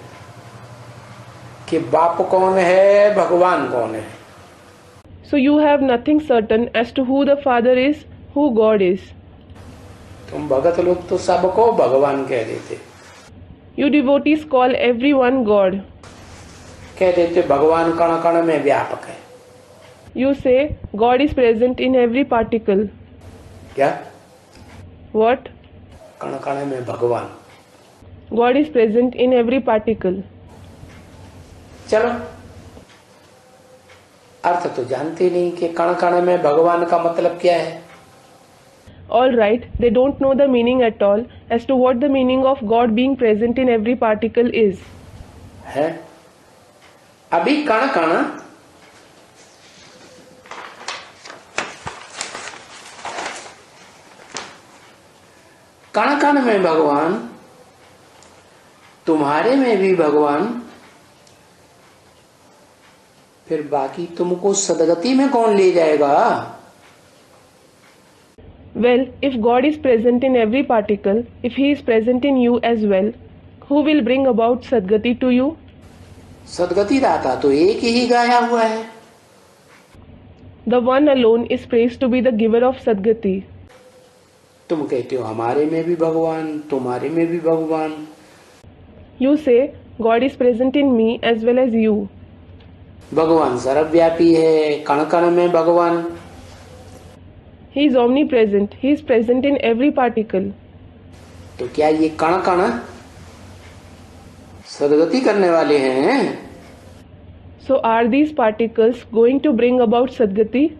कि बाप कौन है, भगवान कौन है। So you have nothing certain as to who the father is, who God is. तुम भगत लोग तो सबको भगवान कह देते, You devotees call everyone God. कह देते भगवान कण कण में व्यापक है। You say God is present in every particle. क्या? What? कण कण में भगवान। God is present in every particle. चलो, अर्थ तो जानते नहीं कि कण कण में भगवान का मतलब क्या है। All right, they don't know the meaning at all as to what the meaning of God being present in every particle is. है अभी कण कण कण कण में भगवान, तुम्हारे में भी भगवान, फिर बाकी तुमको सदगति में कौन ले जाएगा? Well, if God is present in every particle, if He is present in you as well, who will bring about Sadgati to you? सदगति दाता तो एक ही गाया हुआ है। The one alone is praised to be the giver of Sadgati. तुम कहते हो हमारे में भी भगवान, तुम्हारे में भी भगवान। You say God is present in me as well as you. भगवान सर्वव्यापी है, कण कण में भगवान। He is omnipresent. He is present in every particle. तो क्या ये कण कण सदगति करने वाले हैं? So are these particles going to bring about Sadgati?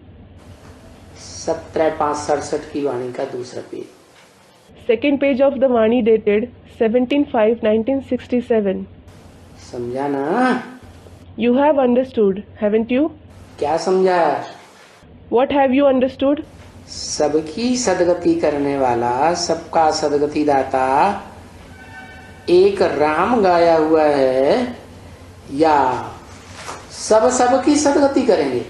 17/5/67 की वाणी का दूसरा page. Second page of the Vani dated 17/5/1967. समझा ना? You have understood, haven't you? क्या समझा? What have you understood? सबकी सदगति करने वाला, सबका सदगति दाता एक राम गाया हुआ है, या सबकी सदगति करेंगे?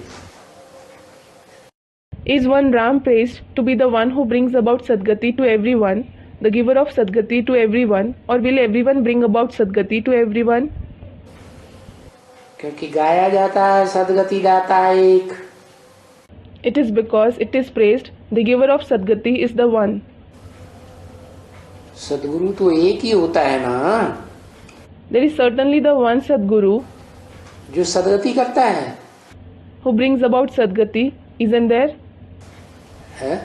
Is one Ram praised to be the one who brings about Sadgati to everyone, the giver of Sadgati to everyone, or will everyone bring about Sadgati to everyone? क्योंकि गाया जाता है सदगति दाता एक। It is because it is praised, the giver of Sadgati is the one. सदगुरु तो एक ही होता है ना, There is certainly the one Sadguru जो सदगति करता है। who brings about Sadgati, isn't there? है?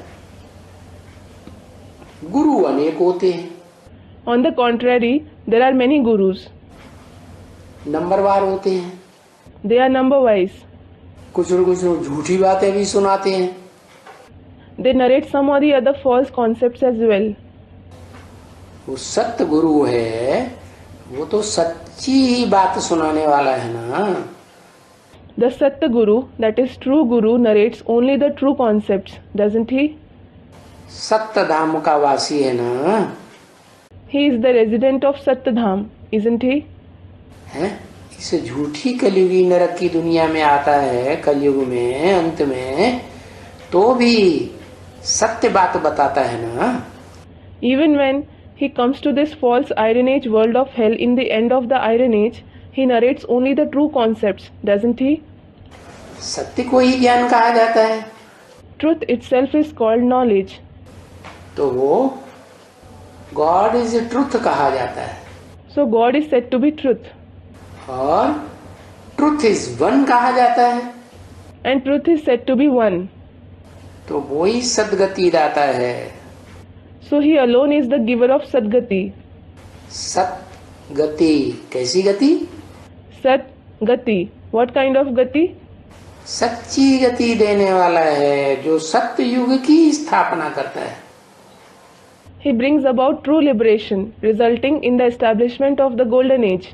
गुरु अनेक होते हैं, On the contrary, there are many gurus. नंबरवार होते हैं, They are number-wise. कुछ न कुछ झूठी बातें भी सुनाते हैं। They narrate some or the other false concepts as well. वो सत्य गुरु है, वो तो सच्ची ही बात सुनाने वाला है ना। The Satya Guru, that is true Guru, narrates only the true concepts, doesn't he? सत्य धाम का वासी है ना। He is the resident of Satyadham, isn't he? है? इसे झूठी कलयुगी नरक की दुनिया में आता है, कलयुग में अंत में तो भी सत्य बात बताता है ना। Even when he comes to this false Iron Age world of hell in the end of the Iron Age, he narrates only the true concepts, doesn't he? सत्य को ही ज्ञान कहा जाता है। Truth itself is called knowledge. तो वो God is truth कहा जाता है। So God is said to be truth. और ट्रुथ इज वन कहा जाता है। And truth is said to be one. तो वो ही सदगति दाता है। So he alone is the giver of Sadgati. सत गति कैसी गति? Sat Gati. What kind of Gati? सच्ची गति देने वाला है, जो सत्य युग की स्थापना करता है। He brings about true liberation, resulting in the establishment of the golden age.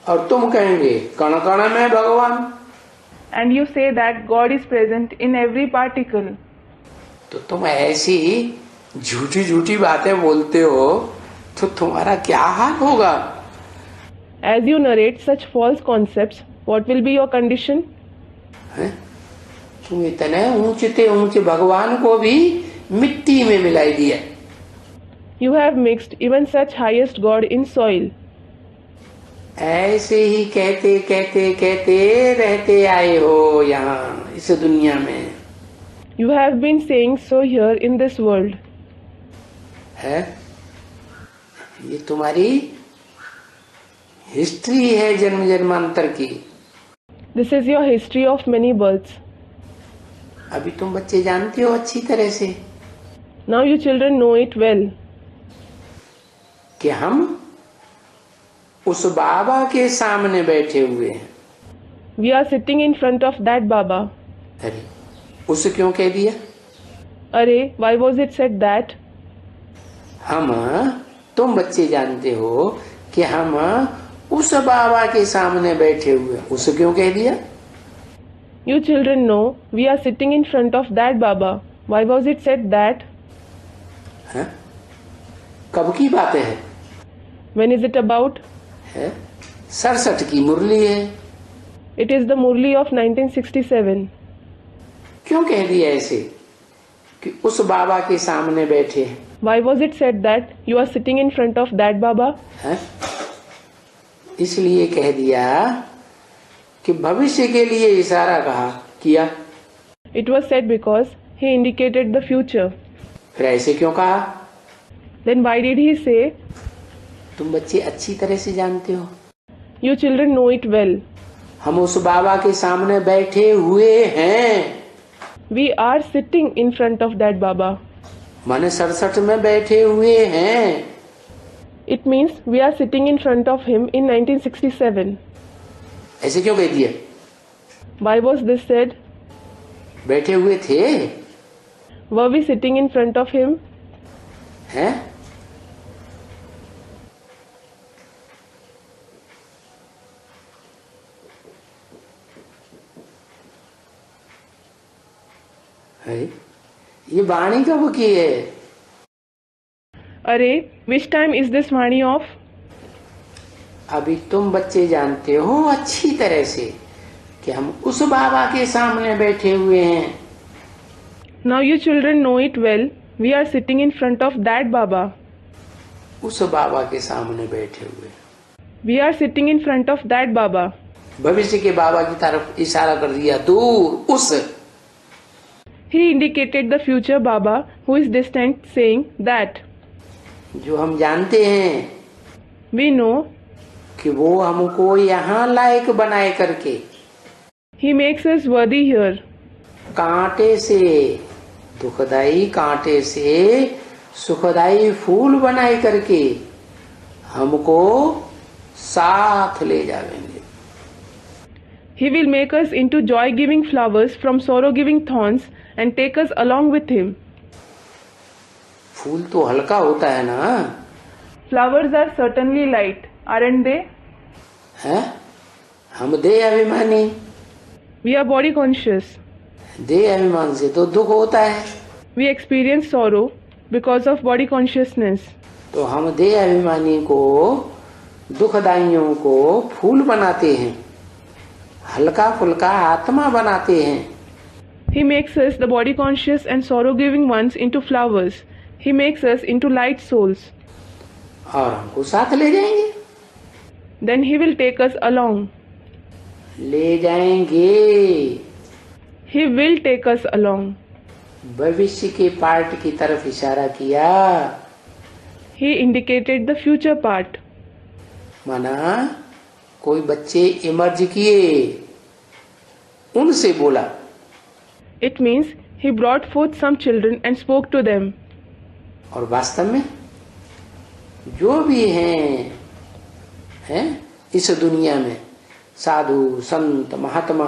और तुम कहेंगे कण कण में भगवान, And you say that God is present in every particle. तो तुम ऐसी झूठी झूठी बातें बोलते हो तो तुम्हारा क्या हाल होगा? As you narrate such false concepts, what will be your condition? है? तुम इतने ऊंचे ऊंचे भगवान को भी मिट्टी में मिलाई दिया। You have mixed even such highest God in soil. ऐसे ही कहते कहते कहते रहते आए हो यहाँ इस दुनिया में। You have been saying so here in this world. है? ये तुम्हारी हिस्ट्री है जन्म जन्मांतर की। This is your history of many births. अभी तुम बच्चे जानते हो अच्छी तरह से Now you children know it well. कि हम उस बाबा के सामने बैठे हुए हैं। We are sitting in front of that Baba. अरे उसे क्यों कह दिया? Arey, why was it said that? तुम बच्चे जानते हो कि हम उस बाबा के सामने बैठे हुए हैं, उसे क्यों कह दिया? You children know we are sitting in front of that Baba. Why was it said that? है? कब की बातें हैं? When is it about? है? 67 की मुरली है। It is the Murli of 1967. क्यों कह दिया ऐसे कि उस बाबा के सामने बैठे हैं? Why was it said that you are sitting in front of that Baba? है? इसलिए कह दिया कि भविष्य के लिए इशारा किया। It was said because he indicated the future. फिर ऐसे क्यों कहा? Then why did he say? तुम बच्चे अच्छी तरह से जानते हो। You children know it well. हम उस बाबा के सामने बैठे हुए हैं। We are sitting in front of that Baba. माने 67 में बैठे हुए हैं। It means we are sitting in front of him in 1967. ऐसे क्यों कह दिया? Why was this said? बैठे हुए थे। Were we sitting in front of him? हैं? ये वाणी कब की है? अरे, which time is this Vani of? अभी तुम बच्चे जानते हो अच्छी तरह से कि हम उस बाबा के सामने बैठे हुए हैं। Now you children know it well. We are sitting in front of that Baba. उस बाबा के सामने बैठे हुए। We are sitting in front of that Baba. भविष्य के बाबा की तरफ इशारा कर दिया, दूर उस। He indicated the future Baba who is distant, saying that. जो हम जानते हैं We know कि वो हमको यहाँ लायक बनाए करके he makes us worthy here. कांटे से, दुखदाई कांटे से सुखदाई फूल बनाए करके हमको साथ ले जाएंगे। He will make us into joy-giving flowers from sorrow-giving thorns and take us along with him. फूल तो हल्का होता है ना? Flowers are certainly light, aren't they? हैं? हम देह अभिमानी। We are body conscious. देह अभिमान से तो दुख होता है। We experience sorrow because of body consciousness. तो हम देह अभिमानी को, दुखदाइयों को फूल बनाते हैं, हल्का फुल्का आत्मा बनाते हैं। He makes us, the body conscious and sorrow-giving ones, into flowers. He makes us into light souls. और हमको साथ ले जाएंगे। Then he will take us along. ले जाएंगे। He will take us along. भविष्य के पार्ट की तरफ इशारा किया। He indicated the future part. माना कोई बच्चे इमर्ज किए, उनसे बोला। It means he brought forth some children and spoke to them. और वास्तव में जो भी हैं इस दुनिया में, साधु संत महात्मा,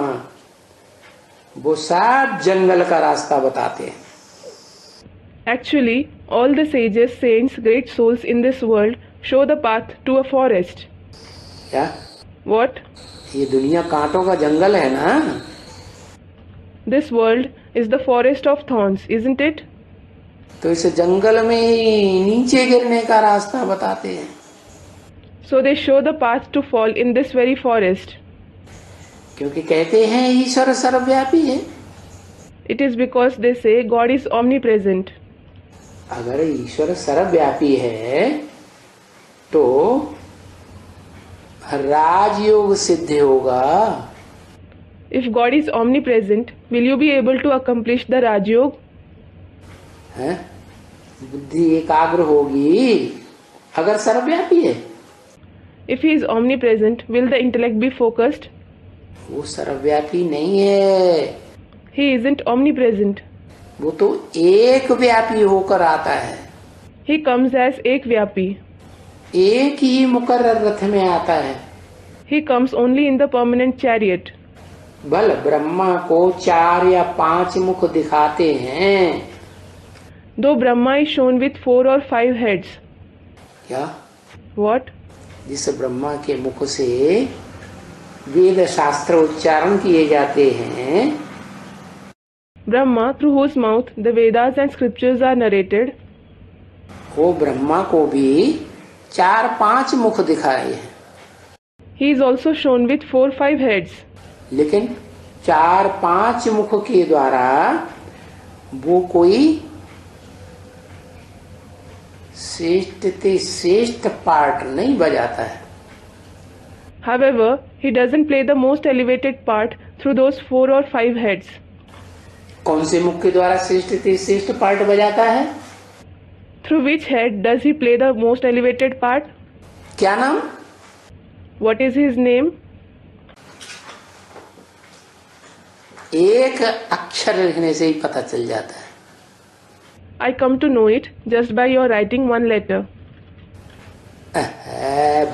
वो सब जंगल का रास्ता बताते हैं। Actually, all the sages, saints, great souls in this world show the path to a forest. क्या? What? ये दुनिया कांटों का जंगल है ना? This world is the forest of thorns, isn't it? तो इस जंगल में ही नीचे गिरने का रास्ता बताते हैं। So they show the path to fall in this very forest. क्योंकि कहते हैं ईश्वर सर्वव्यापी है। It is because they say God is omnipresent. अगर ईश्वर सर्वव्यापी है तो राजयोग सिद्ध होगा। If God is omnipresent, will you be able to accomplish the Raj Yoga? हैं? बुद्धि एकाग्र होगी अगर सर्वव्यापी है। If He is omnipresent, will the intellect be focused? वो सर्वव्यापी नहीं है, He isn't omnipresent. वो तो एक व्यापी होकर आता है। He comes as Ekvyapi. एक ही मुकर्रर रथ में आता है। He comes only in the permanent chariot. बल ब्रह्मा को 4 या 5 मुख दिखाते हैं। Though Brahma is shown with 4 or 5 heads. क्या? What? जिस ब्रह्मा के मुख से वेद शास्त्र उच्चारण किए जाते हैं, Brahma, through whose mouth the Vedas and scriptures are narrated, वो ब्रह्मा को भी 4-5 मुख दिखाए हैं। he is also shown with 4-5 heads. लेकिन 4-5 मुख के द्वारा वो कोई श्रेष्ठ पार्ट नहीं बजाता है। However, he doesn't play the most elevated part through those 4 or 5 heads. कौन से मुख के द्वारा श्रेष्ठ पार्ट बजाता है? Through which head does he play the most elevated part? क्या नाम? What is his name? एक अक्षर लिखने से ही पता चल जाता है। I come to know it just by your writing one letter.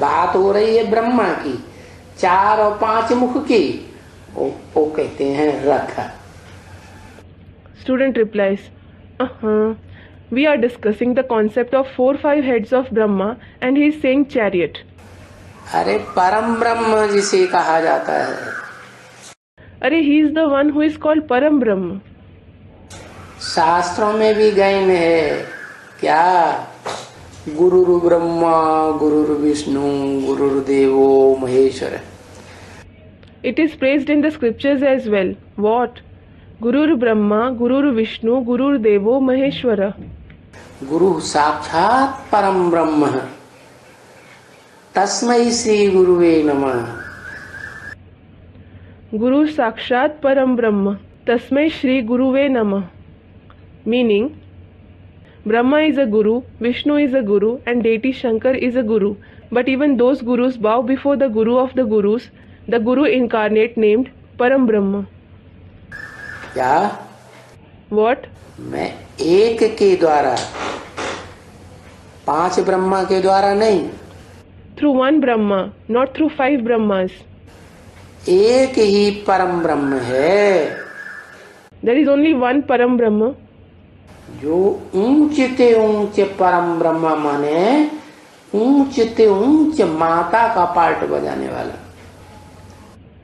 बात हो रही है ब्रह्मा की, 4 और 5 मुख की। वो कहते हैं रथ। Student replies, we are discussing the concept of 4-5 heads of Brahma and he is saying chariot. अरे परम ब्रह्म जिसे कहा जाता है। अरे he is the one who is called Param Brahma. शास्त्रों में भी गायन है क्या? गुरुरु ब्रह्मा गुरुरु विष्णु गुरुर्देवो Maheshwar. It is praised in the scriptures as well. What? Gurur Brahma, Gurur Vishnu, Gurur Devo Maheshwara. गुरु साक्षात परम ब्रह्म तस्मै श्री गुरुवे नमः। Guru Sakshat Param Brahma, Tasmai Shri Guruve Namah. Meaning, Brahma is a guru, Vishnu is a guru, and deity Shankar is a guru. But even those gurus bow before the guru of the gurus, the guru incarnate named Param Brahma. क्या? What? मैं एक के द्वारा, 5 ब्रह्मा के द्वारा नहीं। Through one Brahma, not through 5 Brahmas. एक ही परम ब्रह्म है There is only one Param Brahma, जो ऊंचते ऊंच परम ब्रह्म माने ऊंचते ऊंच माता का पार्ट बजाने वाला।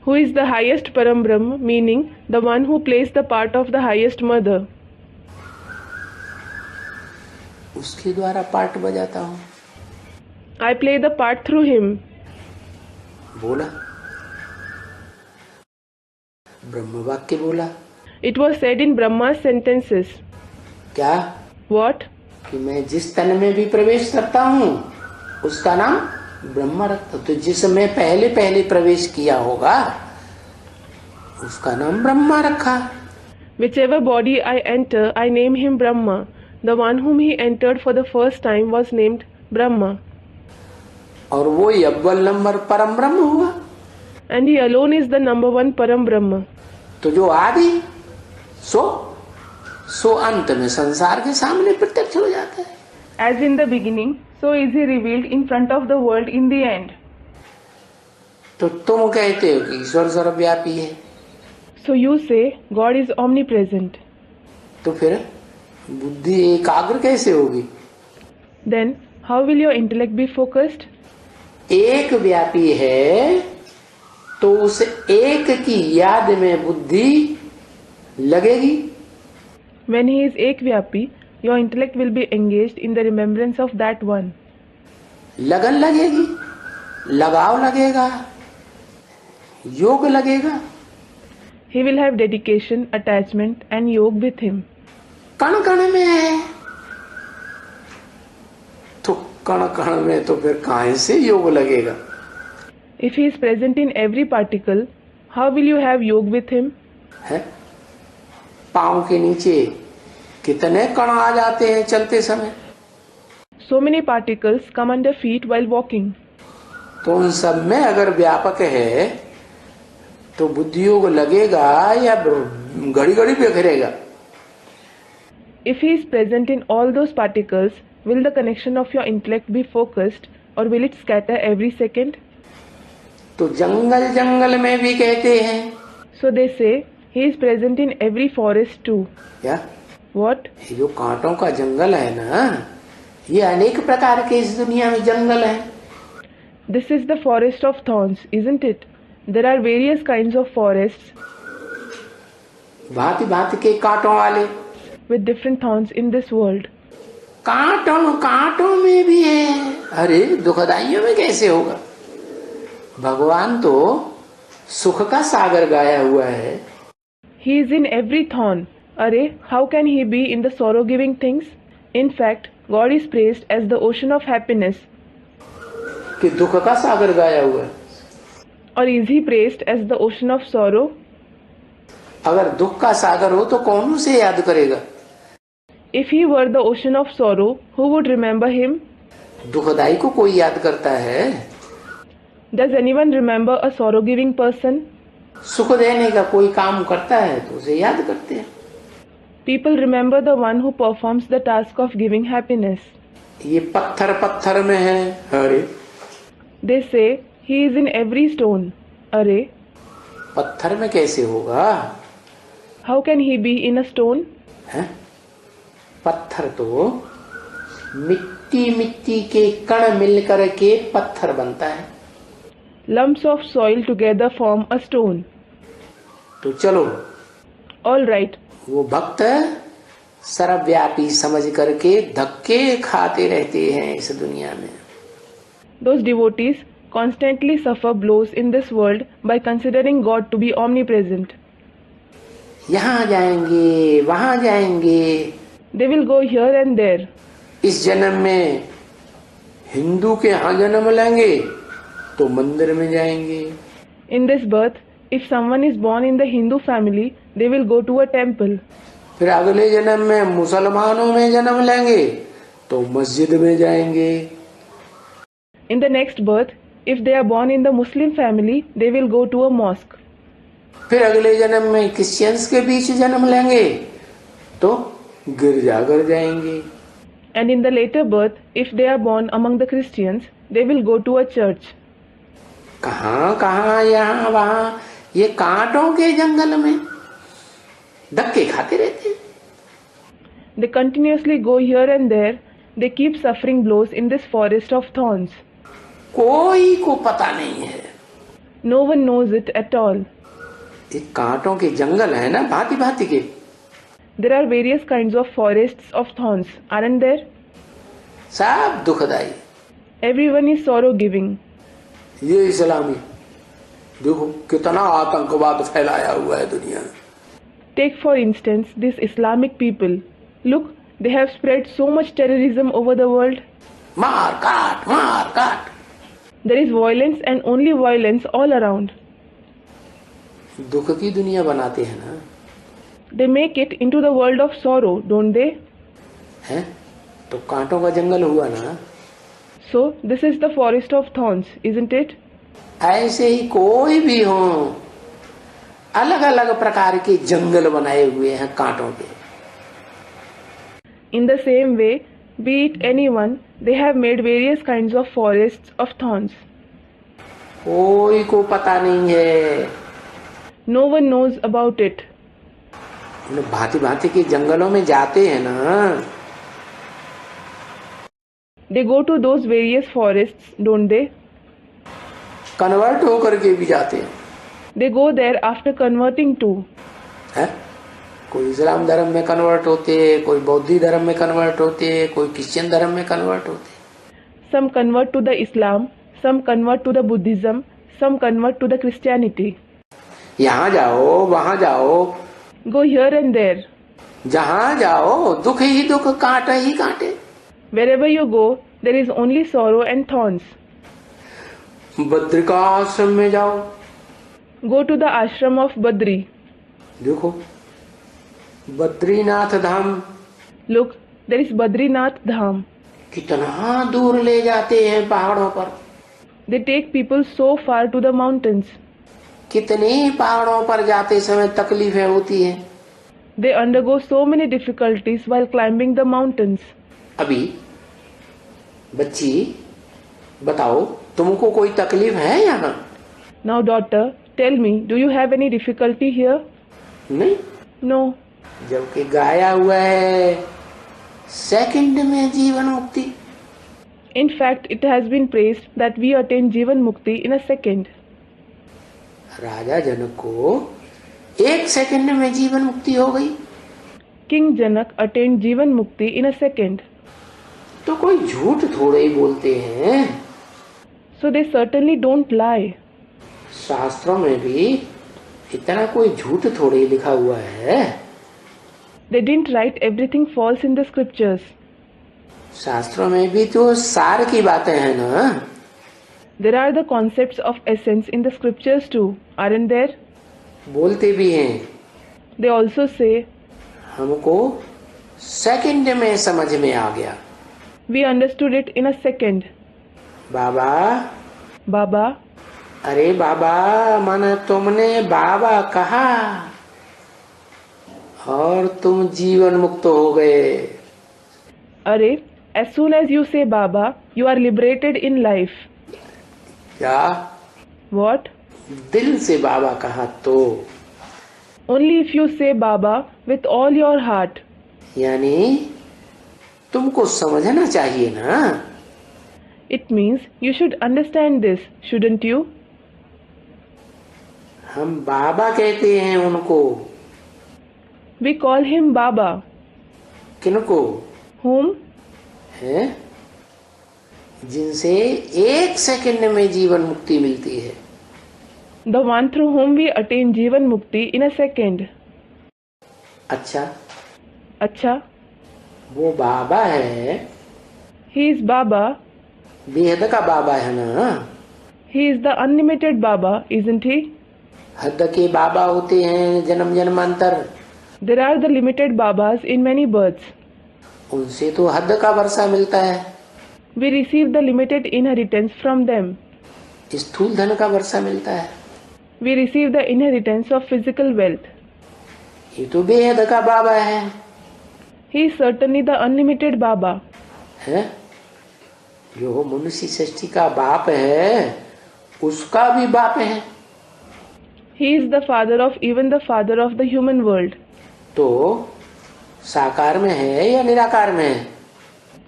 who is the highest Param Brahma, meaning the one who plays the part of the highest mother. उसके द्वारा पार्ट बजाता हूँ। I play the part through him. बोला, ब्रह्म वाक्य बोला। It was said in Brahma's sentences. क्या? What? कि मैं जिस तन में भी प्रवेश करता हूँ उसका नाम ब्रह्म रखता। तो जिसमें पहले प्रवेश किया होगा उसका नाम ब्रह्मा रखा। Whichever body I enter, I name him Brahma. The one whom he entered for the first time was named Brahma. और वो ही अव्वल नंबर परम ब्रह्म हुआ। And he alone is the number one Param Brahma. तो जो आदि सो अंत में संसार के सामने प्रत्यक्ष हो जाता है। As in the beginning, so is he revealed in front of the world in the end. तो तुम कहते हो कि ईश्वर सर्वव्यापी है। So you say God is omnipresent. तो फिर बुद्धि एकाग्र कैसे होगी? Then how will your intellect be focused? एक व्यापी है तो उस एक की याद में बुद्धि लगेगी. When he is ekvyapi, your intellect will be engaged in the remembrance of that one. लगन लगेगी, लगाव लगेगा, योग लगेगा. He will have dedication, attachment and yog with him. कण कण में है तो कण कण में तो फिर काहे से योग लगेगा? If he is present in every particle, how will you have yog with him? है पांव के नीचे कितने कण आ जाते हैं चलते समय. So many particles come under feet while walking. तो उन सब में अगर व्यापक है तो बुद्धि योग लगेगा या घड़ी घड़ी बिखरेगा? If he is present in all those particles, will the connection of your intellect be focused or will it scatter every second? तो जंगल जंगल में भी कहते हैं. So they say he is present in every forest too. क्या? What? ये जो कांटों का जंगल है ना, ये अनेक प्रकार के इस दुनिया में जंगल है. This is the forest of thorns, isn't it? There are various kinds of forests भांति भांति के कांटों वाले. with different thorns in this world. कांटों कांटों में भी है. अरे दुखदाइयों में कैसे होगा? भगवान तो सुख का सागर गाया हुआ है. He is in every thorn. Arey, how can he be in the sorrow-giving things? In fact, God is praised as the ocean of happiness. कि दुख का सागर गाया हुआ है. Or is he praised as the ocean of sorrow? अगर दुख का सागर हो तो कौन उसे याद करेगा? If he were the ocean of sorrow, who would remember him? दुखदाई को कोई याद करता है? Does anyone remember a sorrow-giving person? सुख देने का कोई काम करता है तो उसे याद करते हैं. People remember the one who performs the task of giving happiness. ये पत्थर पत्थर में है. अरे They say he is in every stone. Arey, पत्थर में कैसे होगा? how can he be in a stone? है? पत्थर तो मिट्टी मिट्टी के कण मिलकर के पत्थर बनता है. Lumps of soil together form a stone. तो चलो All right. वो भक्त सर्वव्यापी समझ करके धक्के खाते रहते हैं इस दुनिया में. Those devotees constantly suffer blows in this world by considering God to be omnipresent. यहाँ जाएंगे वहां जाएंगे. They will go here and there. इस जन्म में हिंदू के यहाँ जन्म लेंगे तो मंदिर में जाएंगे. In this birth, if someone is born in the Hindu family, they will go to a temple. फिर अगले जन्म में मुसलमानों में जन्म लेंगे तो मस्जिद में जाएंगे. In the next birth, if they are born in the Muslim family, they will go to a mosque. फिर अगले जन्म में क्रिश्चियंस के बीच जन्म लेंगे तो गिरजाघर जाएंगे. And in the later birth, if they are born among the Christians, they will go to a church. कहाँ कहाँ यहाँ वहाँ ये कांटों के जंगल में धक्के खाते रहते हैं. They continuously go here and there. They keep suffering blows in this forest of thorns. कोई को पता नहीं है. No one knows it at all. ये कांटों के जंगल है ना भांति भांति के. There are various kinds of forests of thorns, aren't there? सब दुखदाई. Everyone is sorrow-giving. ये इस्लामी देखो कितना आतंकवाद फैलाया हुआ है दुनिया में. Take for instance these Islamic people. Look, they have spread so much terrorism over the world. मार काट मार काट. There is violence and only violence all around. दुख की दुनिया बनाते हैं ना. They make it into the world of sorrow, don't they? हैं तो कांटों का जंगल हुआ ना. So, this is the forest of thorns, isn't it? ऐसे ही कोई भी हो अलग अलग प्रकार के जंगल बनाए हुए हैं कांटों के. In the same way, be it anyone, they have made various kinds of forests of thorns. कोई को पता नहीं है. No one knows about it. भांति भांति के जंगलों में जाते हैं ना, They go to those various forests, don't they? Convert होकर के भी जाते हैं। They go there after converting too. है? कोई इस्लाम धर्म में कन्वर्ट होते, कोई बौद्ध धर्म में कन्वर्ट होते, कोई क्रिश्चियन धर्म में कन्वर्ट होते। Some convert to the Islam, some convert to the Buddhism, some convert to the Christianity. यहाँ जाओ, वहां जाओ, Go here and there. जहाँ जाओ दुख ही दुख, कांटे ही कांटे। Wherever you go, there is only sorrow and thorns. Badrika आश्रम में जाओ, Go to the ashram of Badri. देखो बद्रीनाथ धाम Look, there is Badrinath Dham. कितना दूर ले जाते हैं पहाड़ों पर। They take people so far to the mountains. कितने पहाड़ों पर जाते समय तकलीफें होती हैं। They undergo so many difficulties while climbing the mountains. अभी बच्ची बताओ, तुमको कोई तकलीफ है यहाँ? Now daughter, tell me, do you have any difficulty here? नहीं, No. जबकि गाया हुआ है सेकंड में जीवन मुक्ति। In fact, it has been praised that we attain Jivan Mukti in a second. राजा जनक को एक सेकंड में जीवन मुक्ति हो गई, King Janak attained Jivan Mukti in a second. तो कोई झूठ थोड़े ही बोलते हैं। So they certainly don't lie. शास्त्रों में भी इतना कोई झूठ थोड़े ही लिखा हुआ है। They didn't write everything false in the scriptures. शास्त्रों में भी तो सार की बातें हैं ना। There are the concepts of essence in the scriptures too, aren't there? बोलते भी हैं, They also say, हमको सेकंड में समझ में आ गया। we understood it in a second. Baba, Baba, अरे बाबा माना तुमने बाबा कहा और तुम जीवन मुक्त हो गए। Are, as soon as you say Baba, you are liberated in life. क्या? What? दिल से बाबा कहा तो, Only if you say Baba with all your heart. यानी तुमको समझना चाहिए ना। It means you should understand this, shouldn't you? हम बाबा कहते हैं उनको। We call him Baba. किनको? Whom? है जिनसे एक सेकंड में जीवन मुक्ति मिलती है। The one through whom we attain Jivan Mukti in a second. अच्छा, Acha, वो बाबा है, he is Baba. बेहद का बाबा है ना। He is the unlimited Baba, isn't he? हद के बाबा होते हैं जन्म जन्मांतर, There are the limited Babas in many births. उनसे तो हद का वर्षा मिलता है। We receive the limited inheritance from them. स्थूल धन का वर्षा मिलता है। We receive the inheritance of physical wealth. ये तो बेहद का बाबा है। He is certainly the unlimited Baba. है जो मनुष्य सृष्टि का बाप है, उसका भी बाप है। He is the father of even the father of the human world. तो साकार में है या निराकार में है?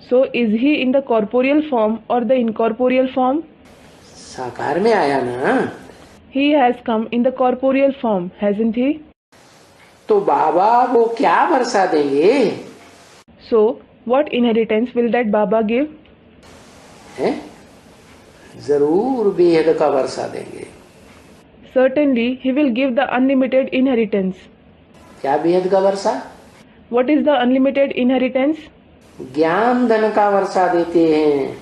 So is he in the corporeal form or the incorporeal form? साकार में आया ना। He has come in the corporeal form, hasn't he? तो बाबा वो क्या वर्षा देंगे? So what inheritance will that Baba give? है जरूर बेहद का वर्षा देंगे। Certainly he will give the unlimited inheritance. क्या बेहद का वर्षा? What is the unlimited inheritance? ज्ञान धन का वर्षा देते हैं।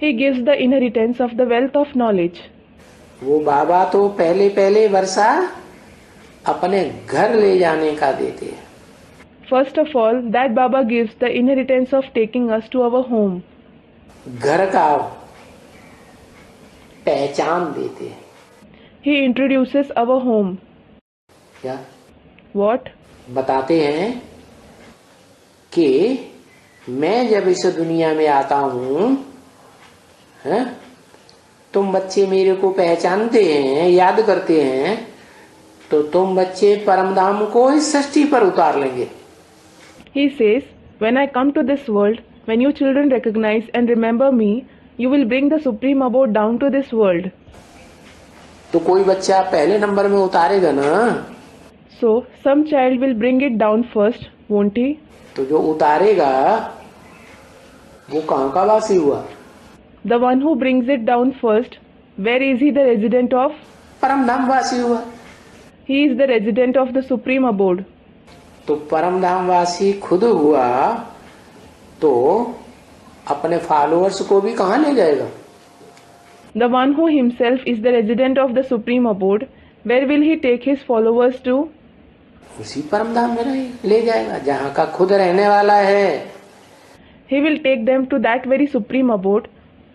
He gives the inheritance of the wealth of knowledge. वो बाबा तो पहले पहले वर्षा अपने घर ले जाने का देते हैं। First of all, that Baba gives the inheritance of taking us to our home. घर का पहचान देते हैं। He introduces our home. क्या? What? बताते हैं कि मैं जब इस दुनिया में आता हूँ, तुम बच्चे मेरे को पहचानते हैं, याद करते हैं, तो तुम बच्चे परमधाम को इस सृष्टि पर उतार लेंगे। He says, when I come to this world, when you children recognize and remember me, you will bring the Supreme Abode down to this world. तो कोई बच्चा पहले नंबर में उतारेगा ना। So, some child will bring it down first, won't he? तो जो उतारेगा वो कहाँ का वासी हुआ? The one who brings it down first, where is he the resident of? परमधाम वासी हुआ। He is the resident of the Supreme Abode. तो परमधाम वासी खुद हुआ तो अपने फॉलोअर्स को भी कहाँ ले जाएगा? The one who himself is the resident of the Supreme Abode, where will he take his followers to? उसी परमधाम में ले जाएगा जहाँ का खुद रहने वाला है। He will take them to that very Supreme Abode,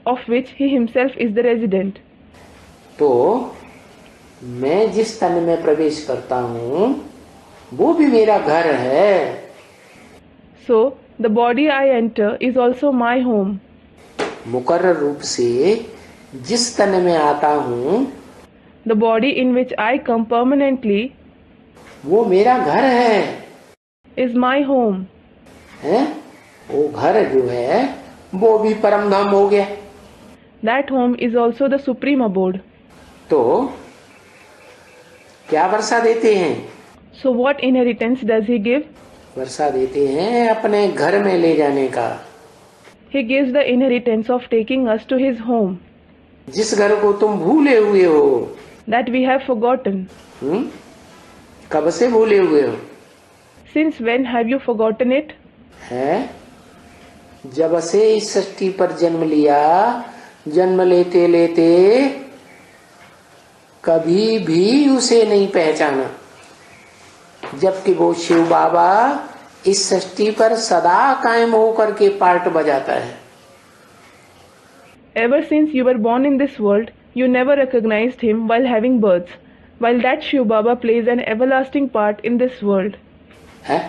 of which he himself is the resident. तो मैं जिस तन में प्रवेश करता हूँ वो भी मेरा घर है। So, the body I enter is also my home. मुकर्रर रूप से जिस तन में आता हूँ The body in which I come permanently वो मेरा घर है। is my home. हैं? वो घर जो है वो भी परमधाम हो गया। That home is also the Supreme Abode. तो क्या वर्षा देते हैं? So what inheritance does he give? वर्षा देते हैं अपने घर में ले जाने का। He gives the inheritance of taking us to his home, जिस घर को तुम भूले हुए हो। that we have forgotten. कब से भूले हुए हो? Since when have you forgotten it? है जब से इस सृष्टि पर जन्म लिया, जन्म लेते लेते कभी भी उसे नहीं पहचाना, जबकि वो शिव बाबा इस सृष्टि पर सदा कायम होकर के पार्ट बजाता है। Ever since you were born in this world, you never recognized him while having birth, while that Shiv Baba plays an everlasting part in this world. है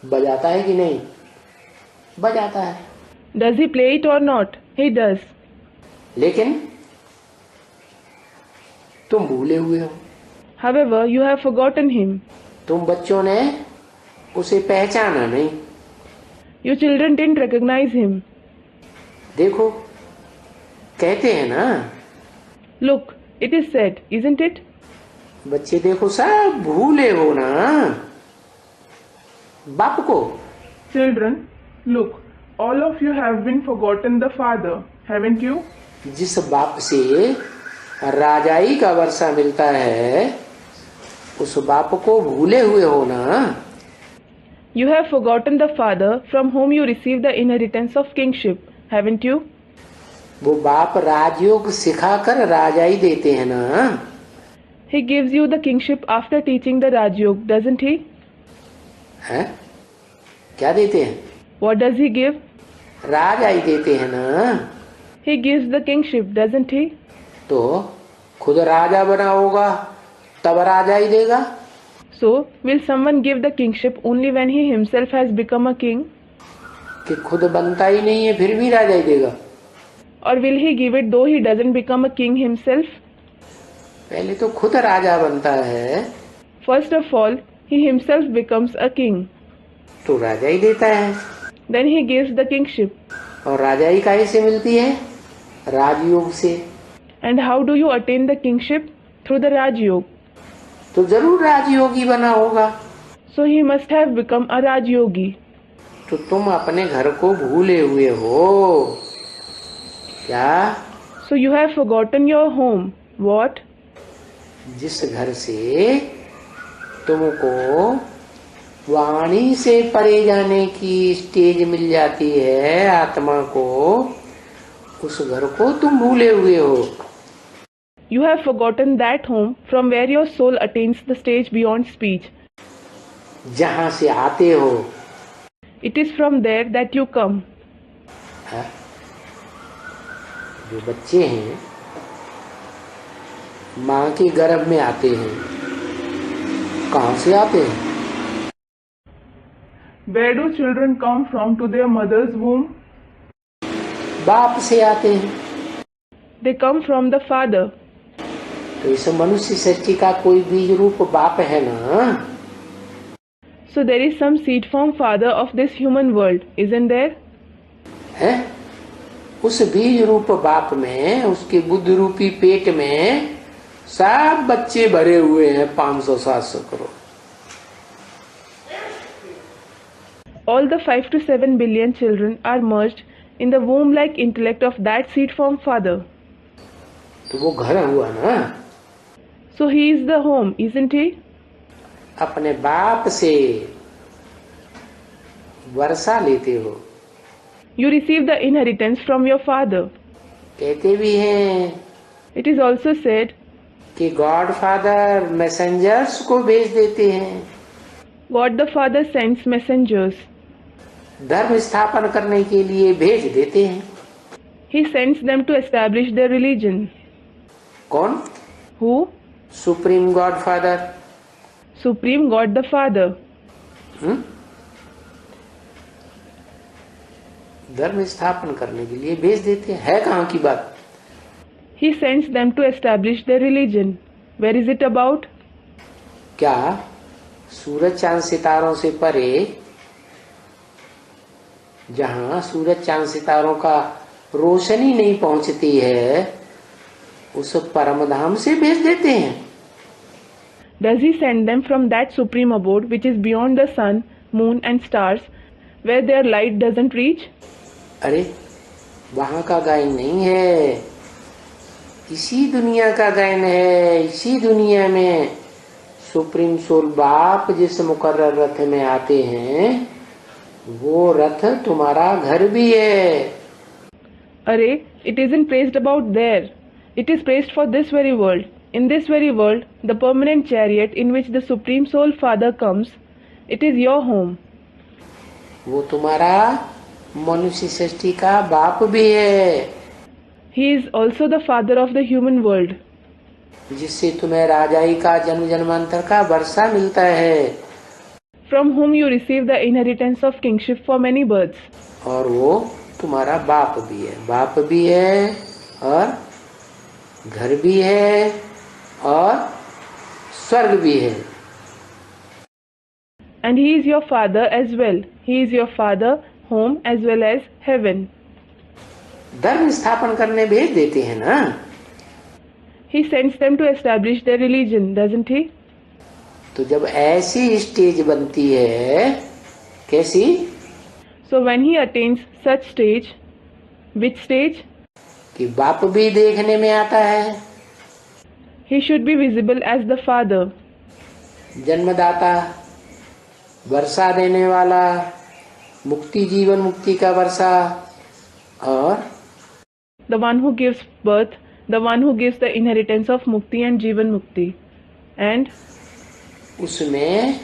बजाता है कि नहीं? बजाता है। Does he play it or not? He does. लेकिन तुम भूले हुए हो। However, you have forgotten him. तुम बच्चों ने उसे पहचाना नहीं। You children didn't recognize him. देखो कहते हैं ना, Look, it is said, isn't it? बच्चे देखो सब भूले हो ना बाप को। Children, look, all of you have been forgotten the Father, haven't you? जिस बाप से राजाई का वर्षा मिलता है उस बाप को भूले हुए हो ना। You have forgotten the Father from whom you received the inheritance of kingship, haven't you? वो बाप राजयोग सिखाकर राजाई देते हैं ना। He gives you the kingship after teaching the Rajyog, doesn't he? हैं? क्या देते हैं? What does he give? राजाई देते हैं ना। He gives the kingship, doesn't he? तो खुद राजा बना होगा तब राजाई देगा। So, will someone give the kingship only when he himself has become a king? कि खुद बनता ही नहीं है फिर भी राजाई देगा। Or will he give it though he doesn't become a king himself? पहले तो खुद राजा बनता है First of all, he himself becomes a king. तो राजाई देता है। Then he gives the kingship. और राजाई काहे से मिलती है? राजयोग से। And how do you attain the kingship? Through the Rajyog. तो जरूर राजयोगी बना होगा। So he must have become a Rajyogi. तो तुम अपने घर को भूले हुए हो क्या? So you have forgotten your home. What? जिस घर से तुमको वाणी से परे जाने की स्टेज मिल जाती है आत्मा को, उस घर को तुम भूले हुए हो। You have forgotten that home from where your soul attains the stage beyond speech. जहाँ से आते हो। It is from there that you come. है? जो बच्चे हैं माँ के गर्भ में आते हैं, कहाँ से आते हैं? Where do children come from to their mother's womb? बाप से आते हैं। They come from the father. तो इस मनुष्य सृष्टि का कोई बीज रूप बाप है ना। So there is some seed form father of this human world, isn't there? है उस बीज रूप बाप में, उसके बुद्ध रूपी पेट में सब बच्चे भरे हुए हैं 500-700 crore. All the 5 to 7 billion children are merged in the womb-like intellect of that seed form father. तो वो घर हुआ ना। So he is the home, isn't he? अपने बाप से वर्षा लेते हो। You receive the inheritance from your father. कहते भी हैं It is also said कि गॉड फादर मैसेंजर्स को भेज देते हैं, God the Father sends messengers. धर्म स्थापन करने के लिए भेज देते हैं। He sends them to establish their religion. कौन? Who? Supreme god father. Supreme God the Father. धर्म स्थापन करने के लिए भेज देते हैं। है कहाँ की बात? He sends them to establish their religion. Where is it about? क्या सूरज चांद सितारों से परे, जहाँ सूरज चांद सितारों का रोशनी नहीं पहुंचती है, उस परम धाम से भेज देते हैं? Does he send them from that supreme abode which is beyond the sun, moon and stars, where their light doesn't reach? अरे वहां का गायन नहीं है, इसी दुनिया का गायन है। इसी दुनिया में सुप्रीम सोल बाप जिस मुकर्रर रथ में आते हैं, वो रथ तुम्हारा घर भी है। Array, it isn't praised about there. It is praised for this very world. In this very world, the permanent chariot in which the Supreme Soul Father comes, it is your home. वो तुम्हारा मनुष्य सृष्टि का बाप भी है। He is also the father of the human world, जिससे तुम्हें राजाई का जन्म जन्मांतर का वर्षा मिलता है। from whom you receive the inheritance of kingship for many births. और वो तुम्हारा बाप भी है। बाप भी है और घर भी है और स्वर्ग भी है। And he is your father as well. He is your father, home as well as heaven. धर्म स्थापन करने भेज देते हैं ना। He sends them to establish their religion, doesn't he? तो जब ऐसी स्टेज बनती है, कैसी? So when he attains such stage, which stage? कि बाप भी देखने में आता है। He should be visible as the father, जन्मदाता, वर्षा देने वाला, मुक्ति जीवन मुक्ति का वर्षा, और the one who gives birth, the one who gives the inheritance of mukti and jivan mukti. And उसमें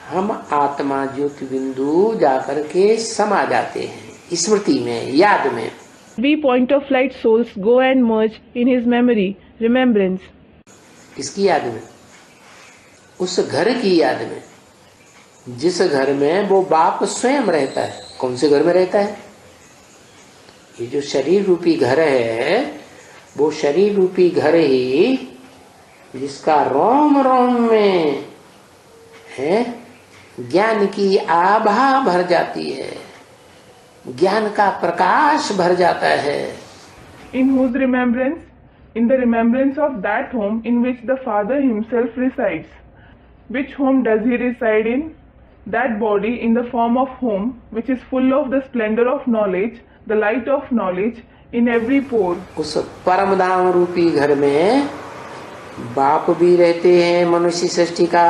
हम आत्मा ज्योति बिंदु जाकर के समा जाते हैं, स्मृति में, याद में। we point of light souls go and merge in his memory, remembrance. किसकी याद में? उस घर की याद में, जिस घर में वो बाप स्वयं रहता है। कौन से घर में रहता है? ये जो शरीर रूपी घर है, वो शरीर रूपी घर ही जिसका रोम रोम में है ज्ञान की आभा भर जाती है, ज्ञान का प्रकाश भर जाता है। In whose remembrance? In the remembrance of that home in which the Father himself resides. Which home does he reside in? That body in the form of home, which is full of the splendor of knowledge, the light of knowledge in every pore. उस परम धाम रूपी घर में बाप भी रहते हैं मनुष्य सृष्टि का,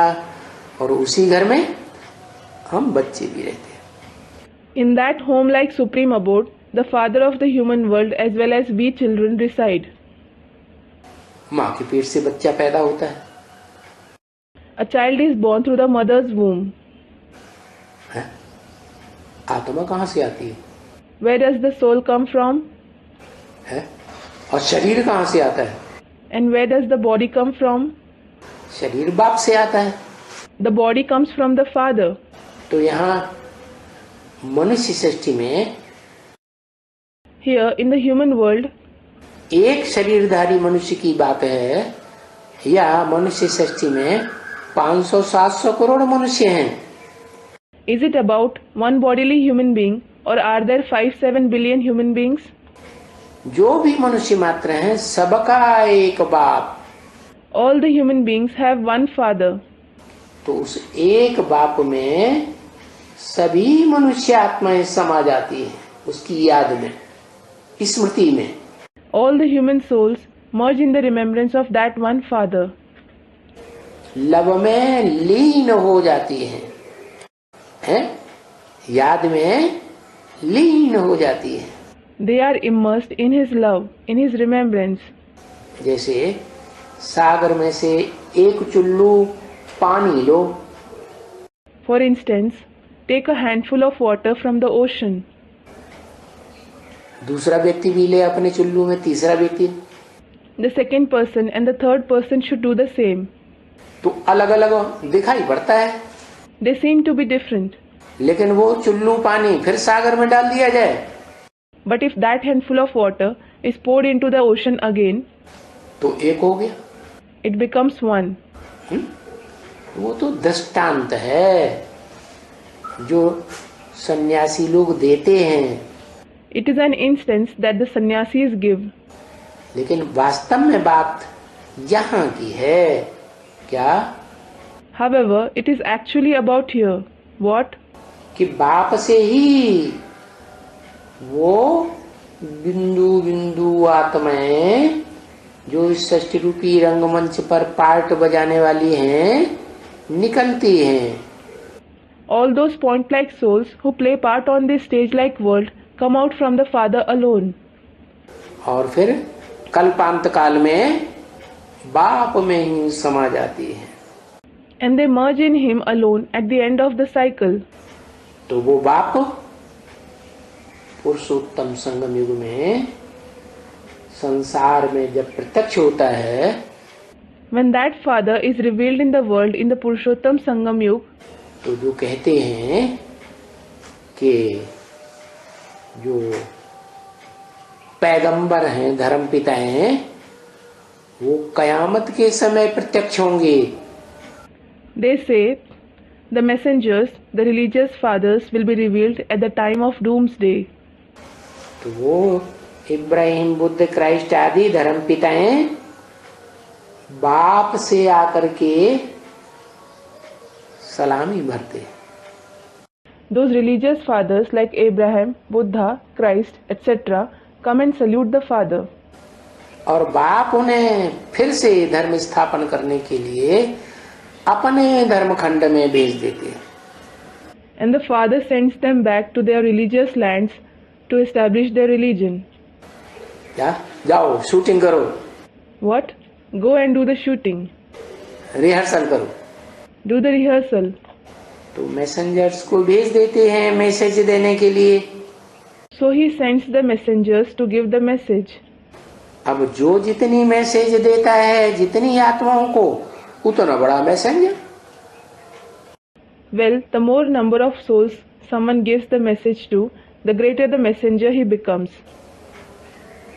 और उसी घर में हम बच्चे भी रहते हैं। In that home-like supreme abode, the Father of the human world as well as we children reside. माँ के पेट से बच्चा पैदा होता है। A child is born through the mother's womb. है? आत्मा कहाँ से आती है? Where does the soul come from? है? और शरीर कहाँ से आता है? And where does the body come from? शरीर बाप से आता है। The body comes from the Father. तो यहाँ मनुष्य सृष्टि में Here in the human world, एक शरीरधारी मनुष्य की बात है, या मनुष्य सृष्टि में 500-700 करोड़ मनुष्य हैं? Is it about one bodily human being or are there 5-7 billion human beings? जो भी मनुष्य मात्र हैं सबका एक बाप, All the human beings have one father. तो उस एक बाप में सभी मनुष्य आत्माएं समा जाती हैं, उसकी याद में, स्मृति में। All the human souls merge in the remembrance of that one father. Love में लीन हो जाती हैं, याद में लीन हो जाती है। They are immersed in his love, in his remembrance. जैसे सागर में से एक चुल्लू पानी लो, For instance, take a handful of water from the ocean. दूसरा व्यक्ति भी ले अपने चुल्लू में, तीसरा व्यक्ति, The second person and the third person should do the same. तो अलग अलग दिखाई पड़ता है, They seem to be different. लेकिन वो चुल्लू पानी फिर सागर में डाल दिया जाए, But if that handful of water is poured into the ocean again, तो एक हो गया। it becomes one. वो तो दृष्टांत है जो सन्यासी लोग देते हैं, It is an instance that the sannyasis give. लेकिन वास्तव में बात यहाँ की है क्या? However, it is actually about here. What? कि बाप से ही वो बिंदु बिंदु आत्माएं जो इस सृष्टि रूपी रंगमंच पर पार्ट बजाने वाली हैं निकलती हैं। All those point-like souls who play part on this stage-like world come out from the Father alone. और फिर कल्पांत काल में बाप में ही समा जाती है। And they merge in him alone at the end of the cycle. तो वो बाप पुरुषोत्तम संगम युग में संसार में जब प्रत्यक्ष होता है, When that Father is revealed in the world in the Purushottam Sangam Yuga, तो जो कहते हैं कि जो पैगंबर हैं, धर्म पिता हैं, वो कयामत के समय प्रत्यक्ष होंगे। they say the messengers, the religious fathers, will be revealed at the time of doomsday. तो वो इब्राहिम, बुद्ध, क्राइस्ट आदि धर्म पिताएं बाप से आकर के सलामी भरते। Those religious fathers like Abraham, Buddha, Christ, etc. come and salute the Father. और बाप उन्हें फिर से धर्म स्थापन करने के लिए अपने धर्म खंड में भेज देते हैं। And the Father sends them back to their religious lands to establish their religion. क्या? जाओ शूटिंग करो, What? Go and do the shooting. Rehearsal करो। Do the rehearsal. तो मैसेंजर्स को भेज देते हैं मैसेज देने के लिए। So he sends the messengers to give the message. अब जो जितनी मैसेज देता है जितनी आत्माओं को, उतना बड़ा messenger. Well, the more number of souls someone gives the message to, the greater the messenger he becomes.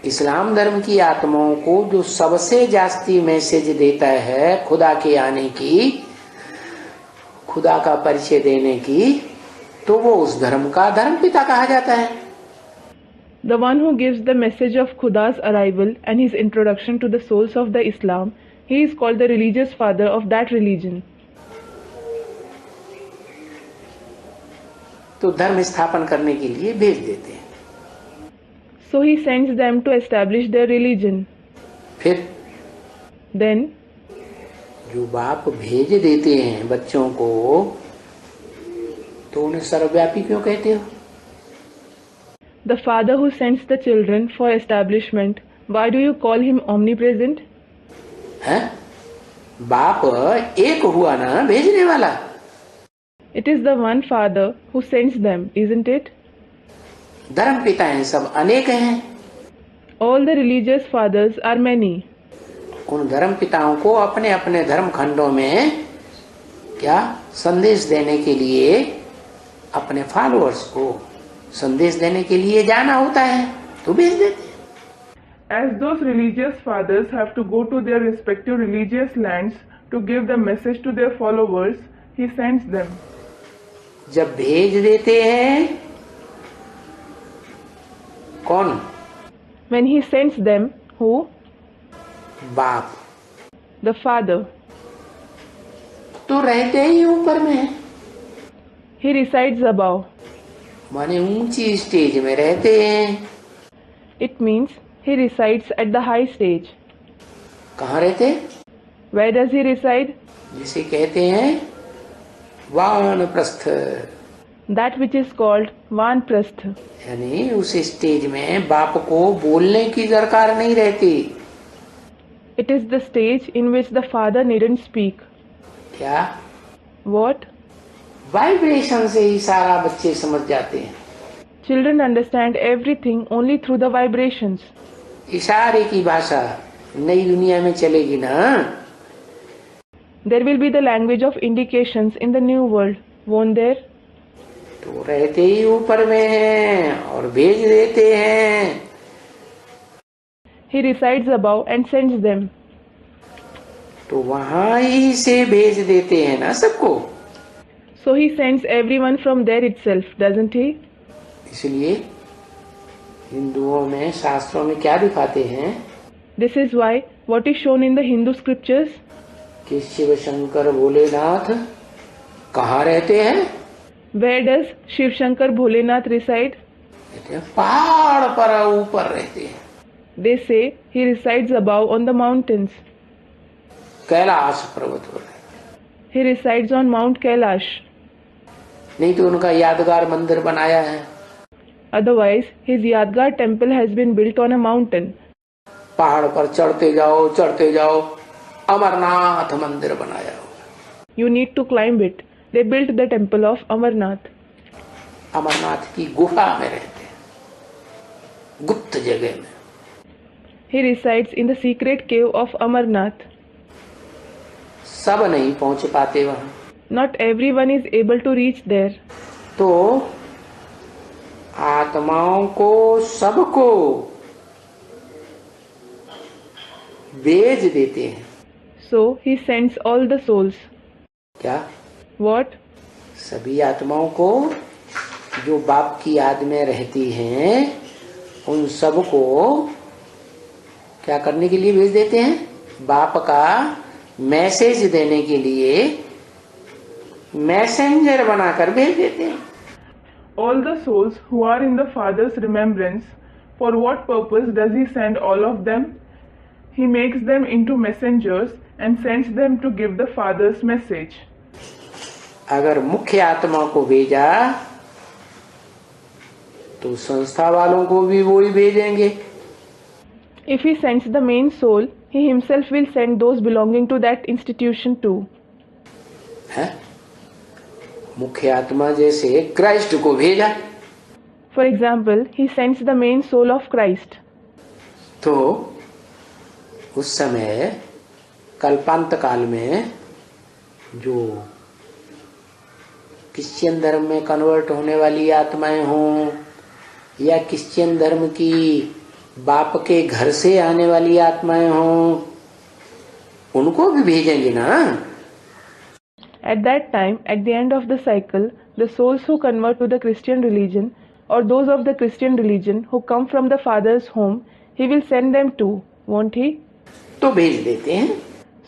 इस्लाम धर्म की आत्माओं को जो सबसे जास्ती मैसेज देता है खुदा के आने की, खुदा का परिचय देने की, तो वो उस धर्म का धर्म पिता कहा जाता है। The one who gives the message of Khuda's arrival and his introduction to the souls of the Islam, he is called the religious father of that religion. तो धर्म स्थापन करने के लिए भेज देते हैं। So he sends them to establish their religion. फिर Then, जो बाप भेज देते हैं बच्चों को, तो उन्हें सर्वव्यापी क्यों कहते हो? the father who sends the children for establishment, why do you call him omnipresent? हैं? बाप एक हुआ ना भेजने वाला। It is the one father who sends them, isn't it? धर्म पिता हैं सब अनेक हैं। All the religious fathers are many. उन धर्म पिताओं को अपने अपने धर्म खंडों में क्या संदेश देने के लिए, अपने फॉलोअर्स को संदेश देने के लिए जाना होता है, तो भेज देते हैं। As those religious fathers have to go to their respective religious lands to give the message to their followers, he sends them. जब भेज देते हैं कौन? When he sends them, who? बाप। The father. तो रहते ही ऊपर में है, He resides above. माने ऊंची स्टेज में रहते हैं। It means he resides at the high stage. कहाँ रहते? Where does he reside? जिसे कहते हैं वानप्रस्थ, That which is called Vanprastha. यानी उस स्टेज में बाप को बोलने की दरकार नहीं रहती। It is the stage in which the father needn't speak. क्या? What? वाइब्रेशन से ही सारा बच्चे समझ जाते हैं। Children understand everything only through the vibrations. इशारे की भाषा नई दुनिया में चलेगी ना। There will be the language of indications in the new world, won't there? तो रहते ही ऊपर में हैं और भेज देते हैं। He resides above and sends them. तो वहां ही से भेज देते हैं ना सबको। So he sends everyone from there itself, doesn't he? इसलिए हिंदुओं में शास्त्रों में क्या दिखाते हैं This is why what is shown in the Hindu scriptures, कि शिव शंकर भोलेनाथ कहाँ रहते हैं? where does Shiv Shankar Bholenath reside? कहते हैं पहाड़ पर ऊपर रहते हैं। They say he resides above on the mountains. Kailash पर्वत पर। He resides on Mount Kailash. नहीं तो उनका यादगार मंदिर बनाया है। Otherwise, his Yadgar temple has been built on a mountain. पहाड़ पर चढ़ते जाओ अमरनाथ मंदिर बनाया हो। You need to climb it. They built the temple of Amarnath. Amarnath की गुफा में रहते हैं, गुप्त जगह में। He resides in the secret cave of Amarnath. सब नहीं पहुंच पाते वहां। Not everyone is able to reach there. तो आत्माओं को सबको भेज देते हैं। So he sends all the souls. क्या? What? सभी आत्माओं को जो बाप की याद में रहती हैं उन सबको क्या करने के लिए भेज देते हैं? बाप का मैसेज देने के लिए मैसेंजर बनाकर भेज देते हैं। All the souls who are in the Father's remembrance, for what purpose does he send all of them? He makes them into messengers and sends them to give the Father's message. अगर मुख्य आत्मा को भेजा तो संस्था वालों को भी वही भेजेंगे। If he sends the main soul, he himself will send those belonging to that institution too. है? मुख्य आत्मा जैसे क्राइस्ट को भेजा। For example, he sends the main soul of Christ. तो उस समय कल्पांत काल में जो क्रिश्चियन धर्म में कन्वर्ट होने वाली आत्माएं हों या क्रिश्चियन धर्म की बाप के घर से आने वाली आत्माएं हों उनको भी भेजेंगे ना। At that time, at the end of the cycle, the souls who convert to the Christian religion or those of the Christian religion who come from the Father's home, he will send them too, won't he? तो भेज देते हैं।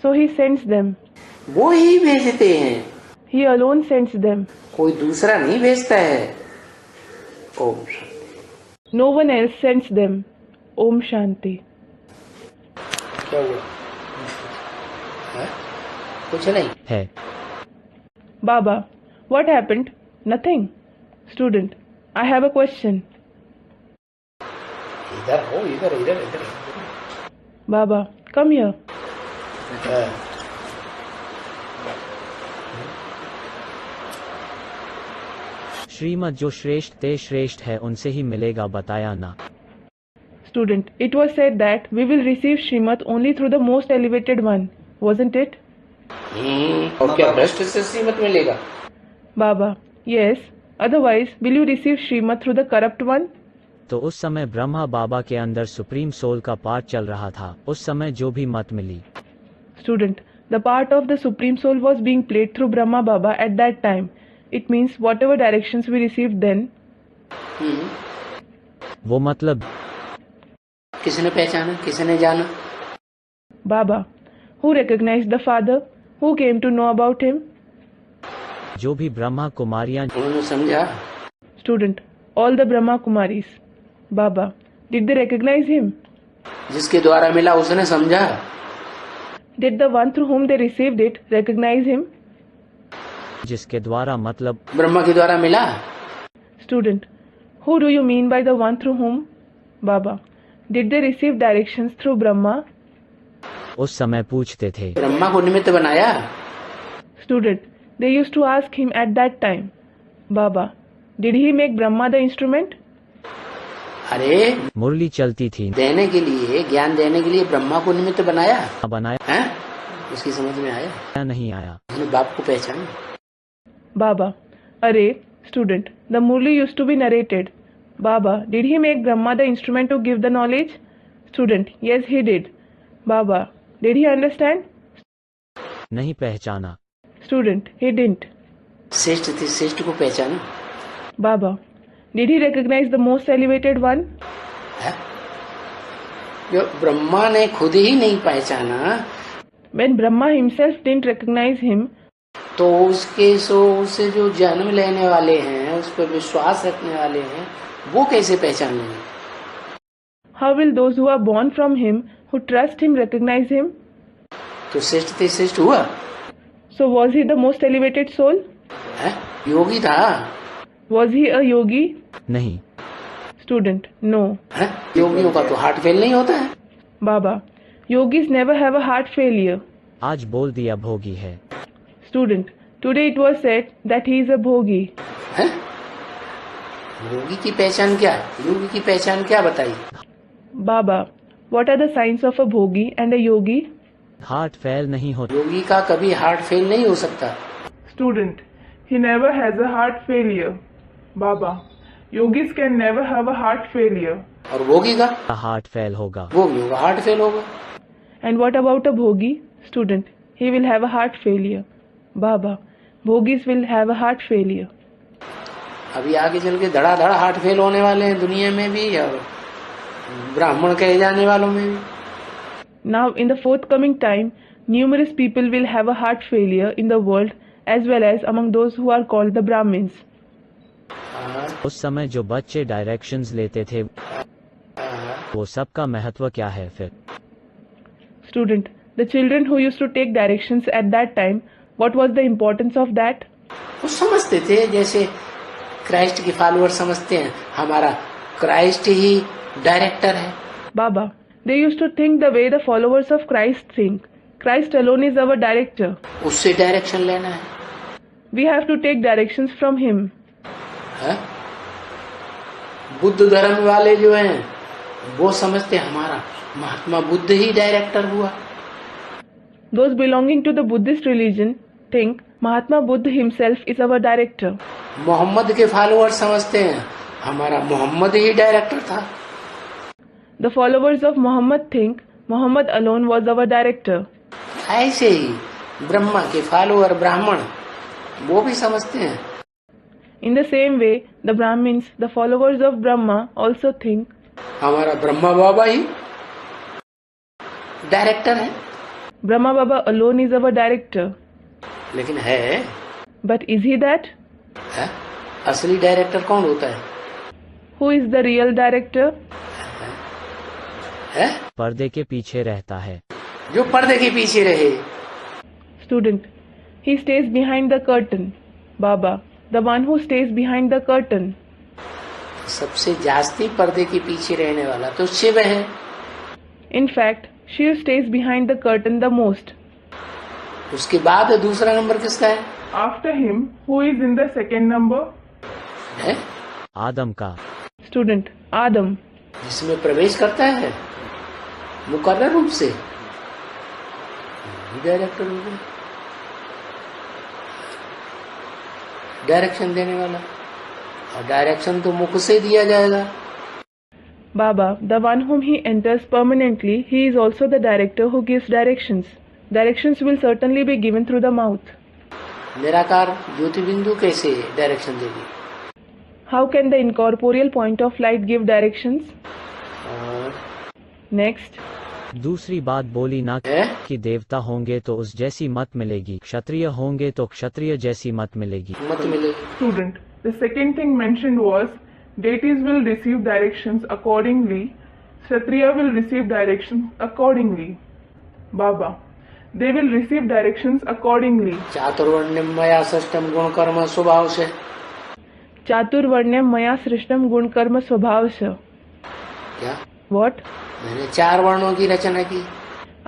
So he sends them. वो ही भेजते हैं, He alone sends them. कोई दूसरा नहीं भेजता है। Om Shanti. No one else sends them. Om Shanti. क्या हुआ? है? कुछ नहीं है। Baba, what happened? Nothing. Student, I have a question. इधर हो, इधर। Baba, come here. हाँ। श्रीमत जो श्रेष्ठ ते श्रेष्ठ है उनसे ही मिलेगा बताया ना। Student, it was said that we will receive Srimad only through the most elevated one, wasn't it? और क्या भ्रष्ट से श्रीमत मिलेगा? Baba, yes. Otherwise, will you receive Srimad through the corrupt one? तो उस समय ब्रह्मा बाबा के अंदर सुप्रीम सोल का पार्ट चल रहा था। उस समय जो भी मत मिली। Student, the part of the Supreme Soul was being played through Brahma Baba at that time. It means whatever directions we received then. वो मतलब किसने पहचाना, किसने जाना? Baba, who recognized the Father, who came to know about him. जो भी ब्रह्मा कुमारियां उन्होंने समझा। Student, all the Brahma Kumaris. Baba, did they recognize him? जिसके द्वारा मिला उसने समझा। Did the one through whom they received it recognize him? जिसके द्वारा मतलब ब्रह्मा के द्वारा मिला। Student, who do you mean by the one through whom? Baba, did they receive directions through Brahma? उस समय पूछते थे। ब्रह्मा को निमित्त बनाया। Student, they used to ask him at that time. Baba, did he make Brahma the instrument? अरे मुरली चलती थी। देने के लिए, ज्ञान देने के लिए ब्रह्मा को निमित्त बनाया। बनाया हैं? उसकी समझ में आया? नहीं आया। उसने बाप को पहचाना। Baba, array, student, the Murli used to be narrated. Baba, did he make Brahma the instrument to give the knowledge? Student, yes he did. Baba, did he understand? नहीं पहचाना। Student, he didn't. श्रेष्ठ थे, श्रेष्ठ को पहचाना। Baba, did he recognize the most elevated one? है? जो ब्रह्मा ने खुद ही नहीं पहचाना, When Brahma himself didn't recognize him, तो उसे जो जन्म लेने वाले हैं, उस पर विश्वास रखने वाले हैं, वो कैसे पहचान लेंगे? how will those who are born from him, who trust him, recognize him? तो श्रेष्ठ थे, श्रेष्ठ हुआ। So was he the most elevated soul? है? योगी था। Was he a yogi? नहीं। Student, no. है? योगियों का तो हार्ट फेल नहीं होता है। Baba, yogis never have a heart failure. आज बोल दिया भोगी है। Student, today it was said that he is a bhogi. है? योगी की पहचान क्या है? योगी की पहचान क्या बताई? Baba, what are the signs of a bhogi and a yogi? Heart fail नहीं होता। योगी का कभी हार्ट फेल नहीं हो सकता। Student, he never has a heart failure. Baba, yogis can never have a heart failure. और भोगी का? हार्ट फेल होगा। भोगियों का हार्ट फेल होगा। And what about a bhogi? Student, he will have a heart failure. Baba, bhogis will have a heart failure. अभी आगे चल के धड़ाधड़ हार्ट फेल होने वाले हैं दुनिया में भी और ब्राह्मण कहे जाने वालों में भी। Now, in the forthcoming time, numerous people will have a heart failure in the world as well as among those who are called the Brahmins. उस समय जो बच्चे डायरेक्शंस लेते थे, वो सब का महत्व क्या है फिर? Student, the children who used to take directions at that time, what was the importance of that? वो समझते थे जैसे क्राइस्ट के फॉलोअर समझते हैं, हमारा क्राइस्ट ही डायरेक्टर है। Baba, they used to think the way the followers of Christ think. Christ alone is our director. उससे डायरेक्शन लेना है। We have to take directions from him. है? बुद्ध धर्म वाले जो हैं वो समझते हमारा महात्मा बुद्ध ही डायरेक्टर हुआ। Those belonging to the Buddhist religion think Mahatma Buddha himself is our director. Mohammed के फॉलोअर समझते हैं हमारा मोहम्मद ही डायरेक्टर था। The followers of Muhammad think Muhammad alone was our director. ऐसे ही ब्रह्मा के फॉलोअर ब्राह्मण वो भी समझते हैं In the same way, the Brahmins, the followers of Brahma, also think हमारा ब्रह्मा बाबा ही डायरेक्टर है। Brahma Baba alone is our director. लेकिन है, But is he that? है? असली डायरेक्टर कौन होता है? Who is the real director? है? पर्दे के पीछे रहता है। जो पर्दे के पीछे रहे। Student, he stays behind the curtain. Baba, the one who stays behind the curtain. सबसे जास्ती पर्दे के पीछे रहने वाला तो शिव है। In fact, Shiv stays behind the curtain the most. उसके बाद दूसरा नंबर किसका है? After him, who is in the second number? है? आदम का। Student, Adam. जिसमें प्रवेश करता है मुकर्रर रूप से डायरेक्टर हो गया, डायरेक्शन देने वाला। और डायरेक्शन तो मुख से दिया जाएगा। Baba, the one whom he enters permanently, he is also the director who gives directions. Directions will certainly be given through the mouth. निराकार ज्योति बिंदु कैसे डायरेक्शन देगी? How can the incorporeal point of light give directions? और Next, दूसरी बात बोली ना है? कि देवता होंगे तो उस जैसी मत मिलेगी, क्षत्रिय होंगे तो क्षत्रिय जैसी मत मिलेगी। मत मिलेगी। Student, the second thing mentioned was deities will receive directions accordingly, Kshatriya will receive directions accordingly. Baba, they will receive directions accordingly. चातुर्वर्ण्यम मया सृष्टम गुण कर्म स्वभाव से। चातुर्वर्ण्यम मया सृष्टम गुण कर्म स्वभाव से। क्या? What? मैंने 4 वर्णों की रचना की।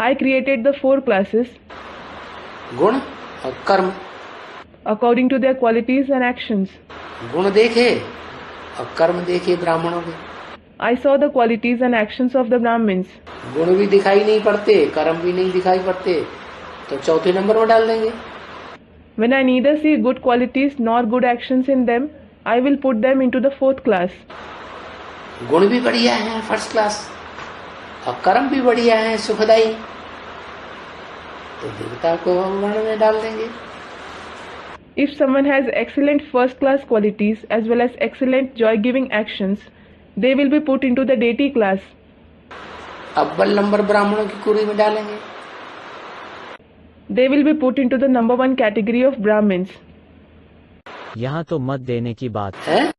I created the 4 classes गुण और कर्म। according to their qualities and actions. गुण देखे और कर्म देखे ब्राह्मणों के। I saw the qualities and actions of the Brahmins. गुण भी दिखाई नहीं पड़ते, कर्म भी नहीं दिखाई पड़ते, तो चौथे नंबर में डाल देंगे। When I neither see good qualities nor good actions in them, I will put them into the 4th class. गुण भी बढ़िया है फर्स्ट क्लास और कर्म भी बढ़िया है सुखदायी, तो देवता को वर्ण में डाल देंगे। If someone has excellent first class qualities as well as excellent joy giving actions, they will be put into the deity class. अव्वल नंबर ब्राह्मणों की कुरी में डालेंगे। They will be put into the number 1 category of Brahmins. यहाँ तो मत देने की बात है?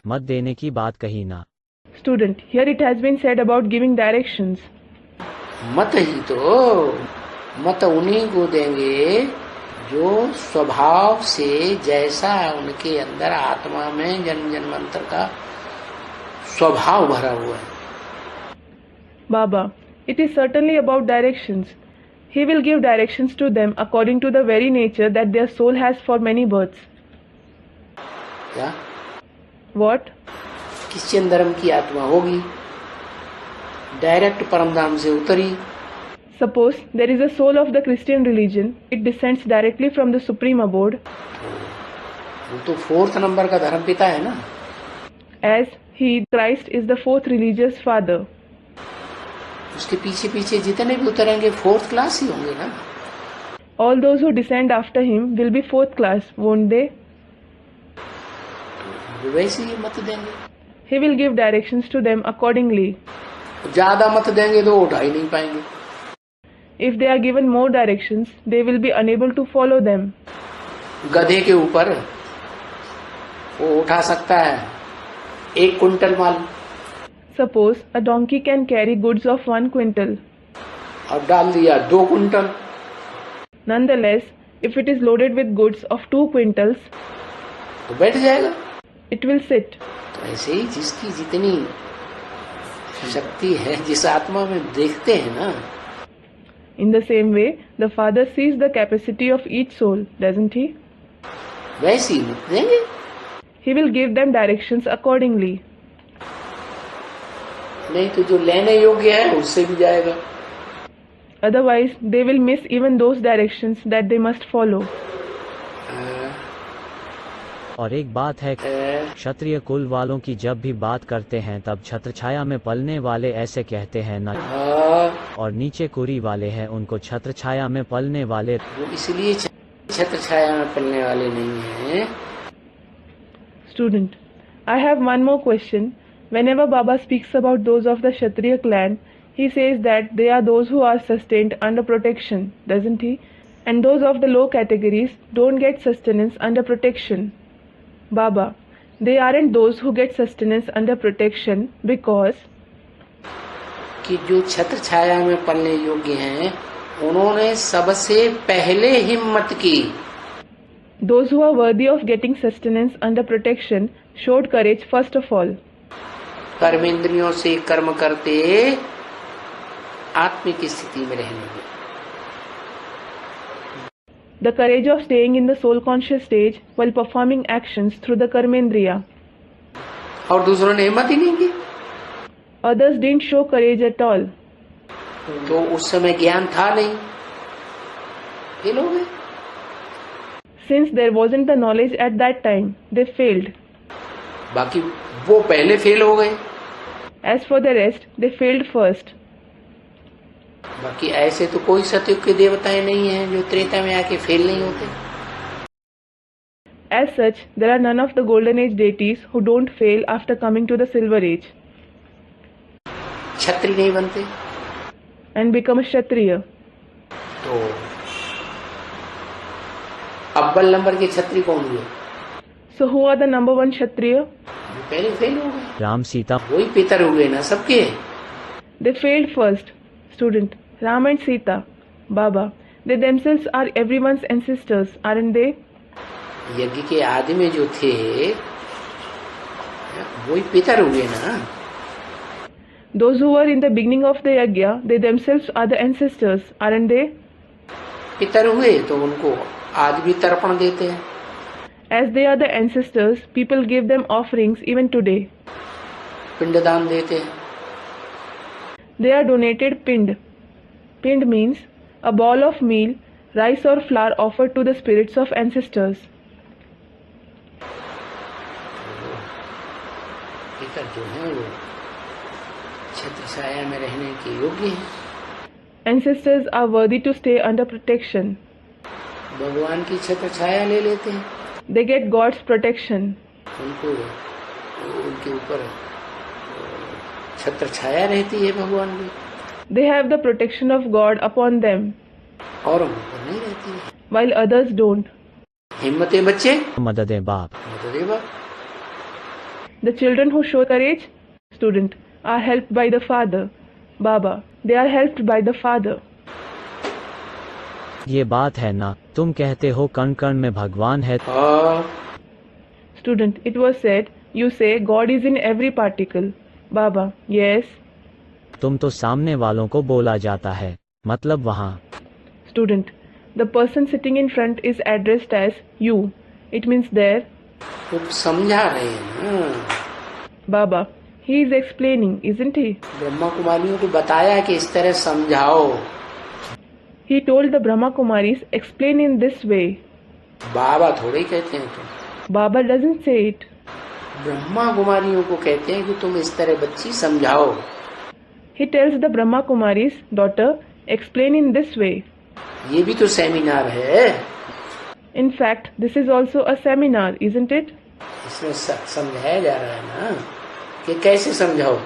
मत देने की बात कही ना। Student, here it has been said about giving directions. मत ही तो, मत उन्हीं को देंगे जो स्वभाव से जैसा उनके अंदर आत्मा में जन्म जन्मांतर का स्वभाव भरा हुआ है। Baba, it is certainly about directions. He will give directions to them according to the very nature that their soul has for many births. क्या? What? क्रिश्चियन धर्म की आत्मा होगी, डायरेक्ट परमधाम से उतरी, Suppose there is a soul of the Christian religion, it descends directly from the supreme abode. वो तो 4th number का धर्म पिता है ना। As he, Christ, is the 4th religious father. उसके पीछे पीछे जितने भी उतरेंगे 4th क्लास ही होंगे ना। All those who descend after him will be 4th class, won't they? वैसे ही मत देंगे। He will give directions to them accordingly. ज्यादा मत देंगे तो उठा ही नहीं पाएंगे। If they are given more directions, they will be unable to follow them. गधे के ऊपर वो उठा सकता है 1 quintal mall Suppose a donkey can carry goods of 1 quintal. और डाल दिया 2 quintal, Nonetheless, if it is loaded with goods of 2 quintals, तो बैठ जाएगा। it will sit. तो ऐसे ही जिसकी जितनी शक्ति है, जिस आत्मा में देखते हैं ना, In the same way, the Father sees the capacity of each soul, doesn't he? वैसे ही मत देंगे। He will give them directions accordingly. नहीं तो जो लेने योग्य है उससे भी जाएगा। Otherwise, they will miss even those directions that they must follow. और एक बात है, क्षत्रिय कुल वालों की जब भी बात करते हैं तब छत्रछाया में पलने वाले ऐसे कहते हैं ना, और नीचे कुरी वाले हैं उनको छत्रछाया में पलने वाले। वो इसलिए छत्र छाया में पलने वाले नहीं हैं। Student, I have one more question. Whenever Baba speaks about those of the Kshatriya clan, he says that they are those who are sustained under protection, doesn't he? And those of the low categories don't get sustenance under protection. Baba, they aren't those who get sustenance under protection because कि जो छत्र छाया में पलने योग्य हैं उन्होंने सबसे पहले हिम्मत की। those who are worthy of getting sustenance under protection showed courage first of all. कर्मेंद्रियों से कर्म करते आत्मिक स्थिति में रहने में। The courage of staying in the soul conscious stage while performing actions through the karmendriya. और दूसरों ने हिम्मत ही नहीं की। Others didn't show courage at all. तो उस समय ज्ञान था नहीं, फेल हो गए। Since there wasn't the knowledge at that time, they failed. बाकी वो पहले फेल हो गए। As for the rest, they failed first. बाकी ऐसे तो कोई सतयुग के देवताएं नहीं हैं जो त्रेता में आके फेल नहीं होते। As such, there are none of the Golden Age deities who don't fail after coming to the Silver Age छत्री नहीं बनते। and become a Kshatriya. तो अव्वल नंबर के छत्री कौन हुए? So who are the number one Kshatriya? वो पहले फेल हो गए। राम सीता वही पितर हुए ना सबके। They failed first. Student, Ram and Sita, Baba, they themselves are everyone's ancestors, aren't they? यज्ञ के आदि में जो थे वही पितर हुए ना। Those who were in the beginning of the yajna, they themselves are the ancestors, aren't they? पितर हुए तो उनको आज भी तर्पण देते हैं। As they are the ancestors, people give them offerings even today. पिंडदान देते हैं। They are donated pind. Pind means a ball of meal, rice or flour offered to the spirits of ancestors. पितर जो है वो छत्र छाया में रहने के योग्य है। Ancestors are worthy to stay under protection. भगवान की छत्र छाया ले लेते हैं। They get God's protection. उनको उनके ऊपर छत्र छाया रहती है भगवान की। They have the protection of God upon them, और हम ऊपर नहीं रहती है। while others don't. हिम्मत है बच्चे, मददें बाप। मदद है बाप। The children who show courage, student, are helped by the father. Baba, they are helped by the father. ये बात है ना, तुम कहते हो कण कण में भगवान है। Student, it was said, you say God is in every particle. Baba, yes. तुम तो सामने वालों को बोला जाता है, मतलब वहाँ। Student, the person sitting in front is addressed as you. It means there. वो समझा रहे हैं ना। Baba, he is explaining, isn't he? Brahma कुमारियों को बताया कि इस तरह समझाओ। He told the Brahma Kumaris, explain in this way. बाबा थोड़े ही कहते हैं तुम। Baba doesn't say it. Brahma कुमारियों को कहते हैं कि तुम इस तरह बच्ची समझाओ। He tells the Brahma Kumaris, daughter, explain in this way. ये भी तो सेमिनार है। In fact, this is also a seminar, isn't it? इसमें समझाया जा रहा है ना कि कैसे समझाओ।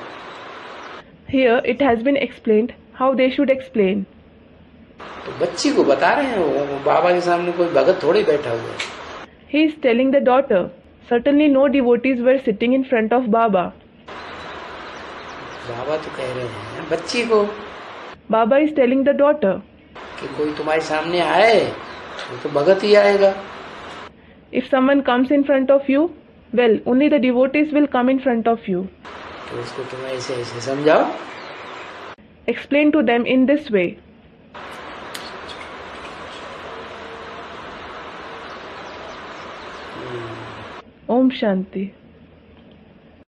Here it has been explained how they should explain. तो बच्ची को बता रहे हैं, वो बाबा के सामने कोई भगत थोड़े बैठा हुआ है। He is telling the daughter. Certainly no devotees were sitting in front of Baba. बाबा तो कह रहे हैं बच्ची को Baba is telling the daughter. कि कोई तुम्हारे सामने आए वो तो भगत ही आएगा। If someone comes in front of you, well, only the devotees will come in front of you. तो उसको तुम ऐसे ऐसे समझाओ। Explain to them in this way. Om Shanti.